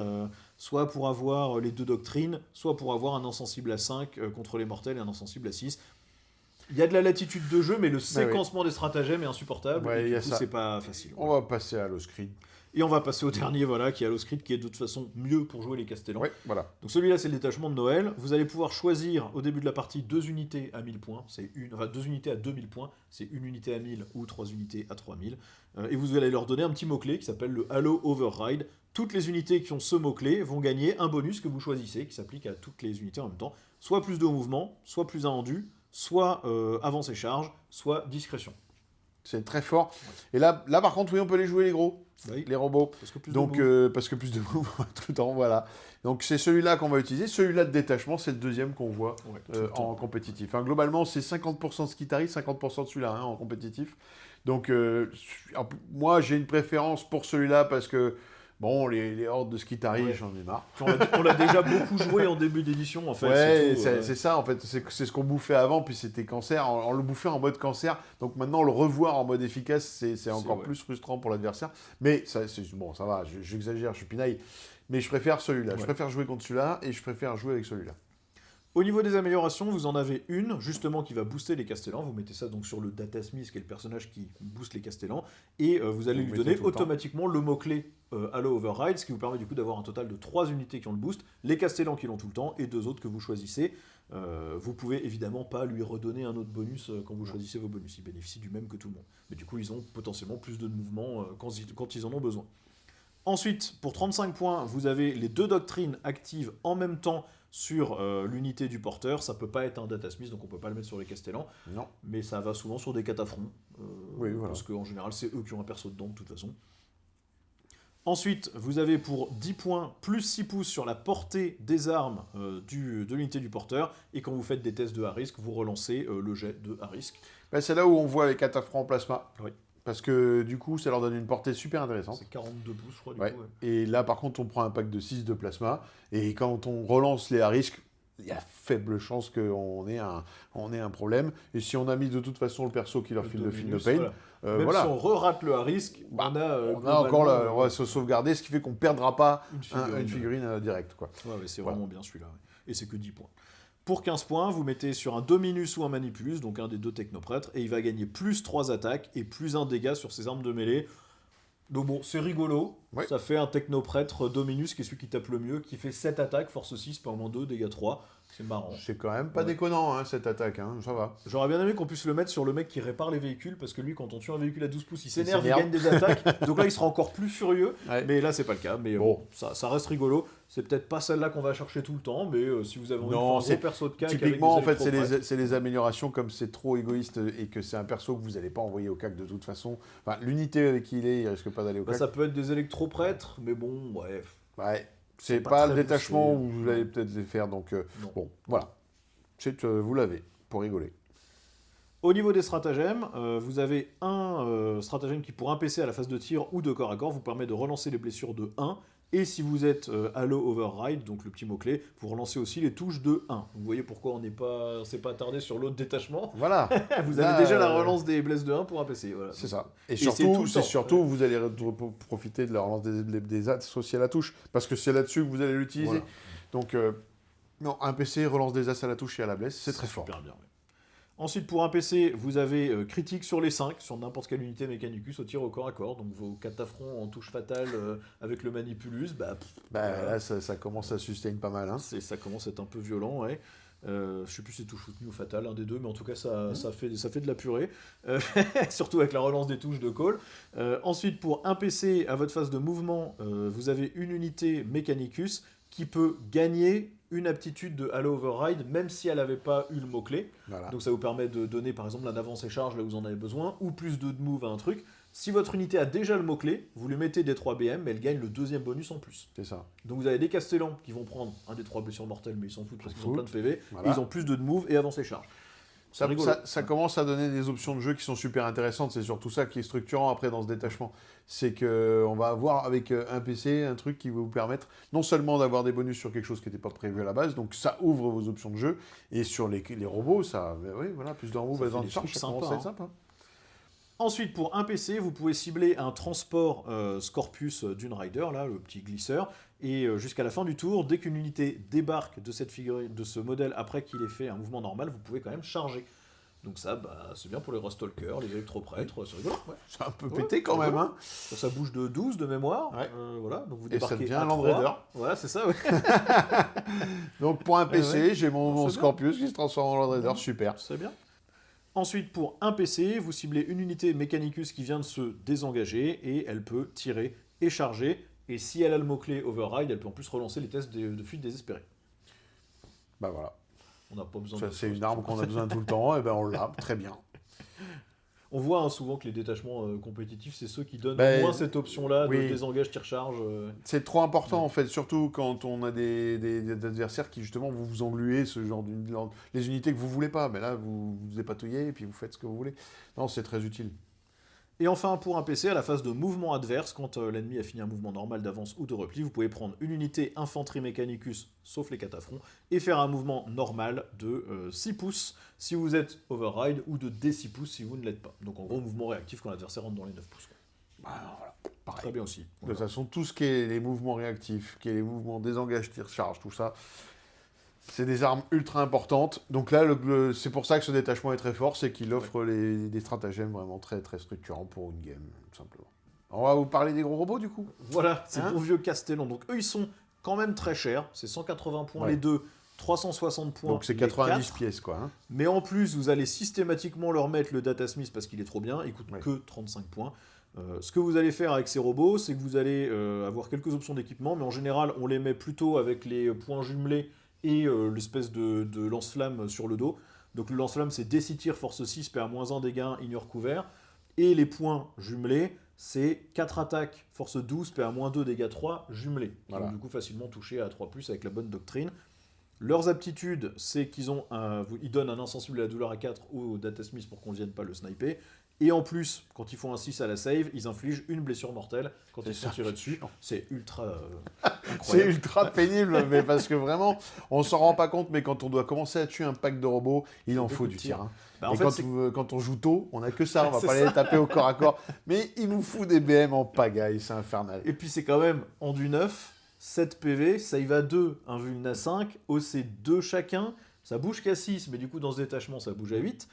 soit pour avoir les 2 doctrines, soit pour avoir un insensible à 5 contre les mortels et un insensible à 6. Il y a de la latitude de jeu, mais le séquencement des stratagèmes est insupportable. Et du coup, c'est pas facile. On va passer à Halo Screed. Et on va passer au dernier, qui est Halo Screed, qui est de toute façon mieux pour jouer les castellans. Voilà. Donc celui-là, c'est le détachement de Noël. Vous allez pouvoir choisir au début de la partie 2 unités à 1000 points. 2 unités à 2000 points. C'est une unité à 1000 ou 3 unités à 3000. Et vous allez leur donner un petit mot-clé qui s'appelle le Halo Override. Toutes les unités qui ont ce mot-clé vont gagner un bonus que vous choisissez, qui s'applique à toutes les unités en même temps. Soit plus 2 au mouvement, soit plus 1 en dû, soit avance et charge, soit discrétion. C'est très fort. Et là, par contre, oui, on peut les jouer, les gros, les robots. Parce que plus de moves tout le temps, voilà. Donc c'est celui-là qu'on va utiliser. Celui-là de détachement, c'est le deuxième qu'on voit en compétitif. Globalement, c'est 50% de Skitarii, 50% de celui-là en compétitif. Donc moi, j'ai une préférence pour celui-là parce que Bon, les hordes de Skitari, Ouais. j'en ai marre. On l'a déjà beaucoup joué en début d'édition, en fait. Ouais, c'est tout, c'est ça en fait, c'est ce qu'on bouffait avant, puis c'était cancer, on le bouffait en mode cancer, donc maintenant le revoir en mode efficace, c'est encore plus frustrant pour l'adversaire, mais bon, ça va, j'exagère, je suis pinaille, mais je préfère celui-là, Ouais. je préfère jouer contre celui-là, et je préfère jouer avec celui-là. Au niveau des améliorations, vous en avez une, justement, qui va booster les Castellans. Vous mettez ça donc sur le Data Smith, qui est le personnage qui booste les Castellans. Et vous allez Vous lui mettez donner tout le temps. automatiquement le mot-clé Halo Override, ce qui vous permet du coup d'avoir un total de 3 unités qui ont le boost, les Castellans qui l'ont tout le temps, et 2 autres que vous choisissez. Vous pouvez évidemment pas lui redonner un autre bonus quand vous choisissez vos bonus. Ils bénéficient du même que tout le monde. Mais du coup, ils ont potentiellement plus de mouvements quand ils en ont besoin. Ensuite, pour 35 points, vous avez les 2 doctrines actives en même temps sur l'unité du porteur. Ça peut pas être un Data Smith, donc on peut pas le mettre sur les Castellans, Non. mais ça va souvent sur des cataphrons, Oui, voilà. parce qu'en général, c'est eux qui ont un perso dedans, de toute façon. Ensuite, vous avez pour 10 points, plus 6 pouces sur la portée des armes de l'unité du porteur, et quand vous faites des tests de high risk, vous relancez le jet de high risk. Ben, c'est là où on voit les cataphrons en plasma, Oui. parce que du coup, ça leur donne une portée super intéressante. C'est 42 pouces, je crois, du Ouais. coup. Ouais. Et là, par contre, on prend un pack de 6 de plasma. Et quand on relance les à risque, il y a faible chance qu'on ait un problème. Et si on a mis de toute façon le perso qui leur file le film de Dominus, pain, voilà. Même voilà. si on re-rate le à risque, Bah, on a, on a encore on globalement, va se sauvegarder, ce qui fait qu'on ne perdra pas une une figurine directe. Quoi. Ouais, c'est Voilà. vraiment bien celui-là. Ouais. Et c'est que 10 points. Pour 15 points, vous mettez sur un Dominus ou un Manipulus, donc un des 2 technoprêtres, et il va gagner plus 3 attaques et plus 1 dégât sur ses armes de mêlée. Donc bon, c'est rigolo. Ouais. Ça fait un technoprêtre Dominus qui est celui qui tape le mieux, qui fait 7 attaques, force 6, pas moins 2, dégâts 3. C'est marrant. C'est quand même pas Ouais. déconnant, cette attaque. Ça va. J'aurais bien aimé qu'on puisse le mettre sur le mec qui répare les véhicules, parce que lui, quand on tue un véhicule à 12 pouces, il s'énerve, il s'énerve. gagne des attaques. Donc là, il sera encore plus furieux. Ouais. Mais là, c'est pas le cas. Mais Bon. ça reste rigolo. C'est peut-être pas celle-là qu'on va chercher tout le temps, mais si vous avez envie de Non, faire un c'est- gros perso de CAC Typiquement, en avec fait, des électroprêtres, c'est les améliorations, comme c'est trop égoïste et que c'est un perso que vous n'allez pas envoyer au CAC de toute façon. Enfin, l'unité avec qui il risque pas d'aller au bah, CAC. ça peut être des électroprêtres, mais bon, ouais. Ouais, c'est pas pas très le détachement poussé. où vous allez peut-être les faire. Donc, Non. bon, voilà. Vous l'avez, pour rigoler. Au niveau des stratagèmes, vous avez un stratagème qui, pour un PC à la phase de tir ou de corps à corps, vous permet de relancer les blessures de 1. Et si vous êtes Halo Override, donc le petit mot-clé, vous relancez aussi les touches de 1. Vous voyez pourquoi on s'est pas attardé sur l'autre détachement. Voilà, Vous Là, avez déjà la relance des blesses de 1 pour un PC. Voilà. c'est ça. Et c'est tout surtout, le c'est temps. surtout vous allez profiter de la relance des as aussi à la touche. Parce que c'est là-dessus que vous allez l'utiliser. Voilà. Donc, non, un PC relance des as à la touche et à la blesse, c'est très fort. Super bien. Ouais. Ensuite, pour un PC, vous avez critique sur les 5, sur n'importe quelle unité Mechanicus au tir au corps à corps. Donc vos cataphrons en touche fatale avec le Manipulus, Bah, voilà. là, ça commence à sustain pas mal. Ça commence à être un peu violent, ouais. Je sais plus si c'est touche soutenue ou fatale, un des deux, mais en tout cas ça fait de la purée. Surtout avec la relance des touches de call. Ensuite, pour un PC à votre phase de mouvement, vous avez une unité Mechanicus qui peut gagner une aptitude de Halo Override, même si elle n'avait pas eu le mot-clé. Voilà. Donc ça vous permet de donner par exemple un avance et charge là où vous en avez besoin, ou plus de move à un truc. Si votre unité a déjà le mot-clé, vous lui mettez des 3 BM, mais elle gagne le deuxième bonus en plus. C'est ça. Donc vous avez des Castellans qui vont prendre un des 3 blessures mortelles, mais ils s'en foutent parce qu'ils ont plein de PV, Voilà. et ils ont plus de move et avance et charge. C'est rigolo. Ça commence à donner des options de jeu qui sont super intéressantes. C'est surtout ça qui est structurant après dans ce détachement. C'est qu'on va avoir avec un PC un truc qui va vous permettre non seulement d'avoir des bonus sur quelque chose qui n'était pas prévu à la base, donc ça ouvre vos options de jeu. Et sur les robots, oui, voilà, plus de remove, Ça fait dans des le charge, trucs ça commence à sympas, être sympa. Ensuite, pour un PC, vous pouvez cibler un transport Scorpius d'une Rider, là, le petit glisseur, et jusqu'à la fin du tour, dès qu'une unité débarque de cette figurine, de ce modèle après qu'il ait fait un mouvement normal, vous pouvez quand même charger. Donc ça, c'est bien pour les Rustalkers, les électroprêtres, c'est rigolo. Ouais. C'est un peu Ouais, pété quand même. Hein. Ça bouge de 12 de mémoire, Ouais. voilà, donc vous Et ça débarquez devient à un Land 3. Raider. Voilà, c'est ça, ouais. Donc pour un PC, ouais. j'ai mon C'est Scorpius qui se transforme en Land Raider, Ouais. super. C'est bien. Ensuite, pour un PC, vous ciblez une unité Mechanicus qui vient de se désengager et elle peut tirer et charger. Et si elle a le mot-clé Override, elle peut en plus relancer les tests de fuite désespérée. Bah voilà. On n'a pas besoin Ça, de c'est une arme qu'on a besoin tout le temps, et ben on l'a, très bien. On voit souvent que les détachements compétitifs, c'est ceux qui donnent Ben, au moins cette option-là oui. de désengage, tir-charge. C'est trop important en fait, surtout quand on a des adversaires qui justement vont vous engluer ce genre les unités que vous voulez pas. Mais là, vous épatouillez et puis vous faites ce que vous voulez. Non, c'est très utile. Et enfin, pour un PC, à la phase de mouvement adverse, quand l'ennemi a fini un mouvement normal d'avance ou de repli, vous pouvez prendre une unité Infanterie Mechanicus, sauf les cataphrons, et faire un mouvement normal de 6 pouces si vous êtes override, ou de D6 pouces si vous ne l'êtes pas. Donc en gros, mouvement réactif quand l'adversaire rentre dans les 9 pouces. Voilà. Pareil. Très bien aussi. De Voilà. toute façon, tout ce qui est les mouvements réactifs, qui est les mouvements désengage, tir, charge, tout ça, c'est des armes ultra importantes. Donc là, c'est pour ça que ce détachement est très fort, c'est qu'il offre des stratagèmes vraiment très, très structurants pour une game, tout simplement. On va vous parler des gros robots, du coup. Voilà, c'est bon vieux Castellan. Donc eux, ils sont quand même très chers. C'est 180 points les deux, 360 points. Donc c'est les 90 4. pièces, quoi. Hein. Mais en plus, vous allez systématiquement leur mettre le Datasmith parce qu'il est trop bien. Il coûte Ouais. que 35 points. Ce que vous allez faire avec ces robots, c'est que vous allez avoir quelques options d'équipement, mais en général, on les met plutôt avec les points jumelés et l'espèce de lance-flamme sur le dos. Donc le lance-flamme, c'est D6 tir, force 6, PA-1 dégâts, ignore couvert. Et les points jumelés, c'est 4 attaques, force 12, PA-2, dégâts 3, jumelés. Qui Voilà. vont du coup facilement toucher à 3+, avec la bonne doctrine. Leurs aptitudes, c'est qu'ils ils donnent un insensible à la douleur à 4 au Datasmith pour qu'on ne vienne pas le sniper. Et en plus, quand ils font un 6 à la save, ils infligent une blessure mortelle quand ils sont tirés dessus. C'est ultra C'est incroyable. ultra pénible, mais parce que vraiment, on s'en rend pas compte, mais quand on doit commencer à tuer un pack de robots, il en faut du tir. Hein. Bah, en Et fait, quand on joue tôt, on a que ça, on va C'est pas aller ça. taper au corps à corps. Mais il nous fout des BM en pagaille, c'est infernal. Et puis c'est quand même en du 9, 7 PV, save à 2, un vuln à 5, OC 2 chacun, ça bouge qu'à 6, mais du coup dans ce détachement ça bouge à 8.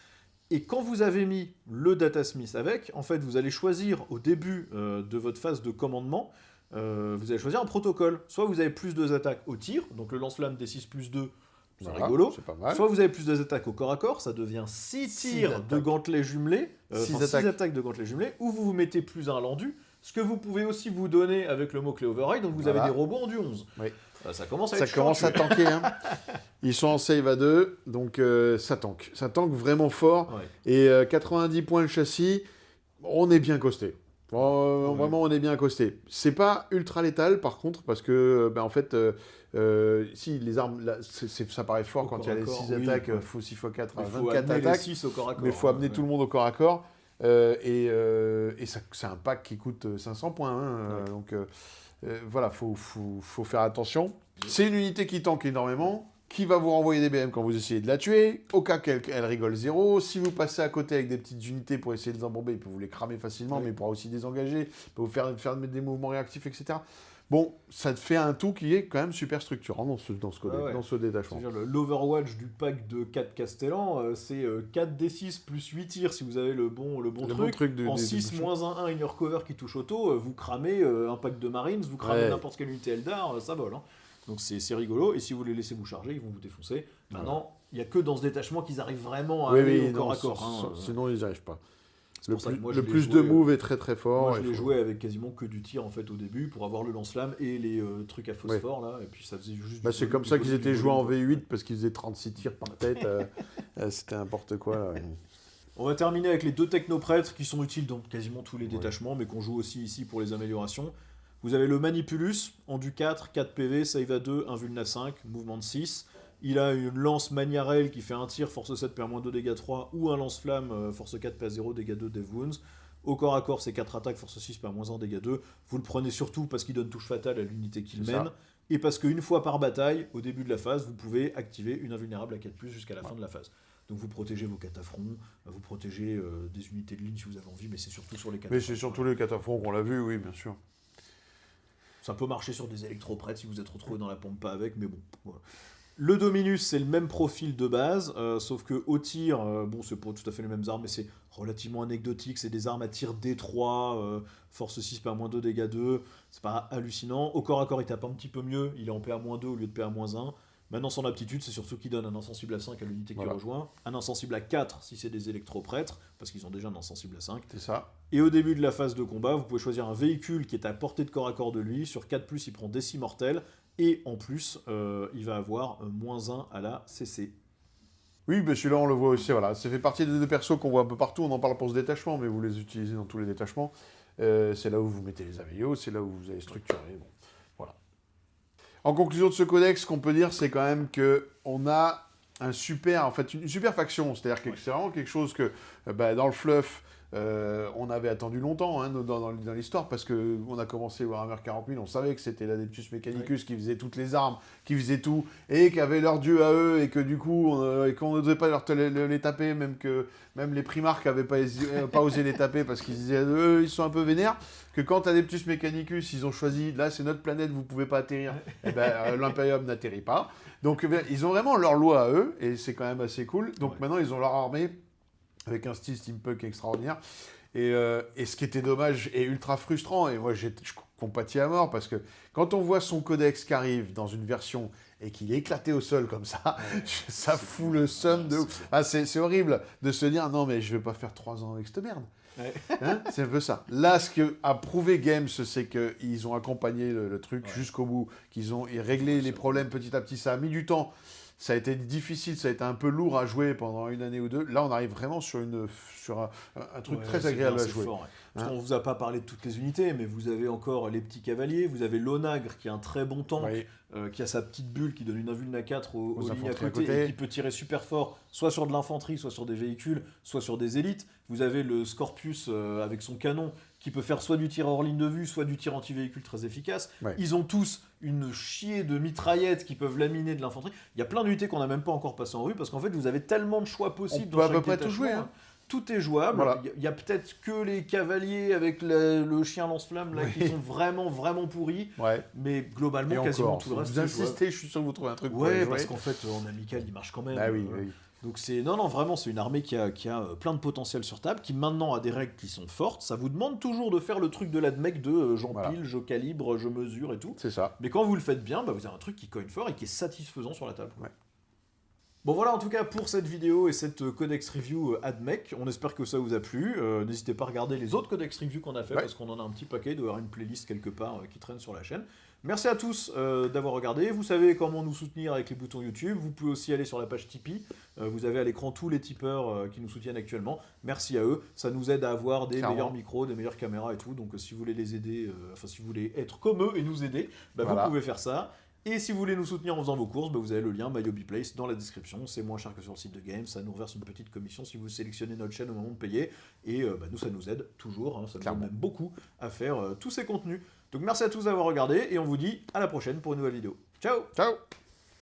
Et quand vous avez mis le Datasmith avec, en fait vous allez choisir au début de votre phase de commandement, vous allez choisir un protocole. Soit vous avez plus 2 attaques au tir, donc le lance-flamme D6 plus 2, c'est Voilà, rigolo. c'est pas mal. Soit vous avez plus 2 attaques au corps à corps, ça devient 6 tirs de attaques. gantelets jumelés, 6 6 attaques. attaques de gantelets jumelés, ou vous vous mettez plus un landu, ce que vous pouvez aussi vous donner avec le mot-clé override, donc vous Voilà. avez des robots en du 11. Oui. Ça commence à Ça être commence chiant à tanker. Hein. Ils sont en save à 2, donc ça tank. Ça tank vraiment fort. Ouais. Et 90 points le châssis, on est bien costé. Ouais. Vraiment, on est bien accosté. C'est pas ultra létal, par contre, parce que, en fait, si les armes, là, ça paraît fort Au quand il y corps a à les corps, 6 oui, attaques, ouais. faut 6 x 4 à Il faut 24 amener les attaques. 6 au corps à corps. Mais il faut amener ouais. tout le monde au corps à corps. Et c'est un pack qui coûte 500 points. Hein, Ouais. donc voilà, faut faire attention. C'est une unité qui tank énormément, qui va vous renvoyer des BM quand vous essayez de la tuer. Au cas qu'elle rigole 0. Si vous passez à côté avec des petites unités pour essayer de les embomber, il peut vous les cramer facilement, Ouais. mais il pourra aussi désengager. Il peut vous faire des mouvements réactifs, etc. Bon, ça te fait un tout qui est quand même super structurant dans ce détachement. C'est-à-dire l'Overwatch du pack de 4 Castellan, c'est 4d6 plus 8 tirs si vous avez le bon truc. En 6 moins 1 ignore cover qui touche auto, vous cramez un pack de Marines, vous cramez Ouais. n'importe quelle unité Eldar, ça vole. Hein. Donc c'est rigolo, et si vous les laissez vous charger, ils vont vous défoncer. Maintenant, il n'y a que dans ce détachement qu'ils arrivent vraiment à aller au corps à corps. Hein. Sinon, ils n'y arrivent pas. C'est pour ça que moi, je Le l'ai plus joué, de move est très très fort. Moi, je l'ai joué avec quasiment que du tir en fait au début pour avoir le lance-flamme et les trucs à phosphore là, et puis ça faisait juste. C'est comme ça qu'ils étaient joués en V8 parce qu'ils faisaient 36 tirs par tête. C'était n'importe quoi. Là. On va terminer avec les 2 technoprêtres qui sont utiles dans quasiment tous les détachements, mais qu'on joue aussi ici pour les améliorations. Vous avez le Manipulus en du 4, 4 PV, save à 2, 1 vuln à 5, mouvement de 6. Il a une lance Maniarel qui fait un tir, force 7, PA-2, dégâts 3, ou un lance-flamme, force 4, PA0, dégâts 2, Death Wounds. Au corps à corps, c'est 4 attaques, force 6, PA-1, dégâts 2. Vous le prenez surtout parce qu'il donne touche fatale à l'unité qu'il mène, et parce qu'une fois par bataille, au début de la phase, vous pouvez activer une invulnérable à 4+, jusqu'à la fin de la phase. Donc vous protégez vos cataphrons, vous protégez des unités de ligne si vous avez envie, mais c'est surtout sur les cataphrons. Mais c'est surtout les cataphrons qu'on l'a vu, oui, bien sûr. Ça peut marcher sur des électroprêtres si vous êtes retrouvé dans la pampa avec, mais bon, voilà. Le Dominus, c'est le même profil de base, sauf que au tir, c'est pas tout à fait les mêmes armes, mais c'est relativement anecdotique, c'est des armes à tir D3, force 6, PA-2, dégâts 2, c'est pas hallucinant. Au corps à corps, il tape un petit peu mieux, il est en PA-2 au lieu de PA-1. Maintenant, son aptitude, c'est surtout qu'il donne un insensible à 5 à l'unité qui rejoint, un insensible à 4 si c'est des électroprêtres, parce qu'ils ont déjà un insensible à 5. C'est ça. Et au début de la phase de combat, vous pouvez choisir un véhicule qui est à portée de corps à corps de lui. Sur 4+, il prend des 6 mortels. Et en plus, il va avoir -1 à la CC. Oui, mais celui-là, on le voit aussi. Voilà. Ça fait partie des 2 persos qu'on voit un peu partout. On en parle pour ce détachement, mais vous les utilisez dans tous les détachements. C'est là où vous mettez les Aveillos, c'est là où vous allez structurer. Bon, voilà. En conclusion de ce codex, ce qu'on peut dire, c'est quand même qu'on a une super faction. C'est-à-dire que c'est vraiment quelque chose que, dans le fluff, on avait attendu longtemps hein, dans l'histoire parce qu'on a commencé Warhammer 40 000, on savait que c'était l'Adeptus Mechanicus qui faisait toutes les armes, qui faisait tout, et qui avait leur dieu à eux, et que du coup, qu'on n'osait pas les taper, même les Primarques n'avaient pas osé les taper parce qu'ils disaient, eux, ils sont un peu vénères, que quand Adeptus Mechanicus, ils ont choisi, là c'est notre planète, vous pouvez pas atterrir, et ben l'Imperium n'atterrit pas. Donc ils ont vraiment leur loi à eux, et c'est quand même assez cool. Donc maintenant, ils ont leur armée, avec un style steampunk extraordinaire. Et ce qui était dommage et ultra frustrant, et moi je compatis à mort, parce que quand on voit son codex qui arrive dans une version et qu'il est éclaté au sol comme ça, ça fout le seum de ouf. Ah, c'est horrible de se dire, non mais je vais pas faire 3 ans avec cette merde. Ouais. Hein, c'est un peu ça. Là, ce qu'a prouvé Games, c'est qu'ils ont accompagné le truc jusqu'au bout, qu'ils ont réglé les problèmes petit à petit. Ça a mis du temps. Ça a été difficile, ça a été un peu lourd à jouer pendant 1 année ou 2. Là, on arrive vraiment sur un truc très agréable à jouer. Fort, Parce qu'on ne vous a pas parlé de toutes les unités, mais vous avez encore les petits cavaliers, vous avez l'Onagre qui est un très bon tank, qui a sa petite bulle qui donne une invulne à 4 aux lignes à côté, et qui peut tirer super fort, soit sur de l'infanterie, soit sur des véhicules, soit sur des élites. Vous avez le Scorpius avec son canon, qui peut faire soit du tir hors ligne de vue, soit du tir anti-véhicule très efficace. Ouais. Ils ont tous une chier de mitraillettes qui peuvent laminer de l'infanterie. Il y a plein d'unités qu'on n'a même pas encore passées en revue, parce qu'en fait, vous avez tellement de choix possibles. On peut à peu près tout jouer. Hein. Tout est jouable. Voilà. Il y a peut-être que les cavaliers avec le chien lance-flamme là, qui sont vraiment, vraiment pourris. Ouais. Mais globalement, quasiment tout le reste. Vous insistez, je suis sûr que vous trouvez un truc. Ouais, parce qu'en fait, en amical, il marche quand même. Ah oui, oui. Donc non, vraiment, c'est une armée qui a plein de potentiel sur table, qui maintenant a des règles qui sont fortes. Ça vous demande toujours de faire le truc de l'admec de j'empile, je calibre, je mesure et tout. C'est ça. Mais quand vous le faites bien, vous avez un truc qui cogne fort et qui est satisfaisant sur la table. Ouais. Bon voilà en tout cas pour cette vidéo et cette codex review AdMech, on espère que ça vous a plu, n'hésitez pas à regarder les autres codex review qu'on a fait parce qu'on en a un petit paquet, il doit y avoir une playlist quelque part qui traîne sur la chaîne. Merci à tous d'avoir regardé, vous savez comment nous soutenir avec les boutons YouTube, vous pouvez aussi aller sur la page Tipeee, vous avez à l'écran tous les tipeurs qui nous soutiennent actuellement, merci à eux, ça nous aide à avoir des meilleurs micros, des meilleures caméras et tout, donc si vous voulez les aider, si vous voulez être comme eux et nous aider, vous pouvez faire ça. Et si vous voulez nous soutenir en faisant vos courses, vous avez le lien MyHobbyPlace dans la description. C'est moins cher que sur le site de Games. Ça nous reverse une petite commission si vous sélectionnez notre chaîne au moment de payer. Et nous, ça nous aide toujours. Ça nous aide même beaucoup à faire tous ces contenus. Donc merci à tous d'avoir regardé. Et on vous dit à la prochaine pour une nouvelle vidéo. Ciao. Ciao.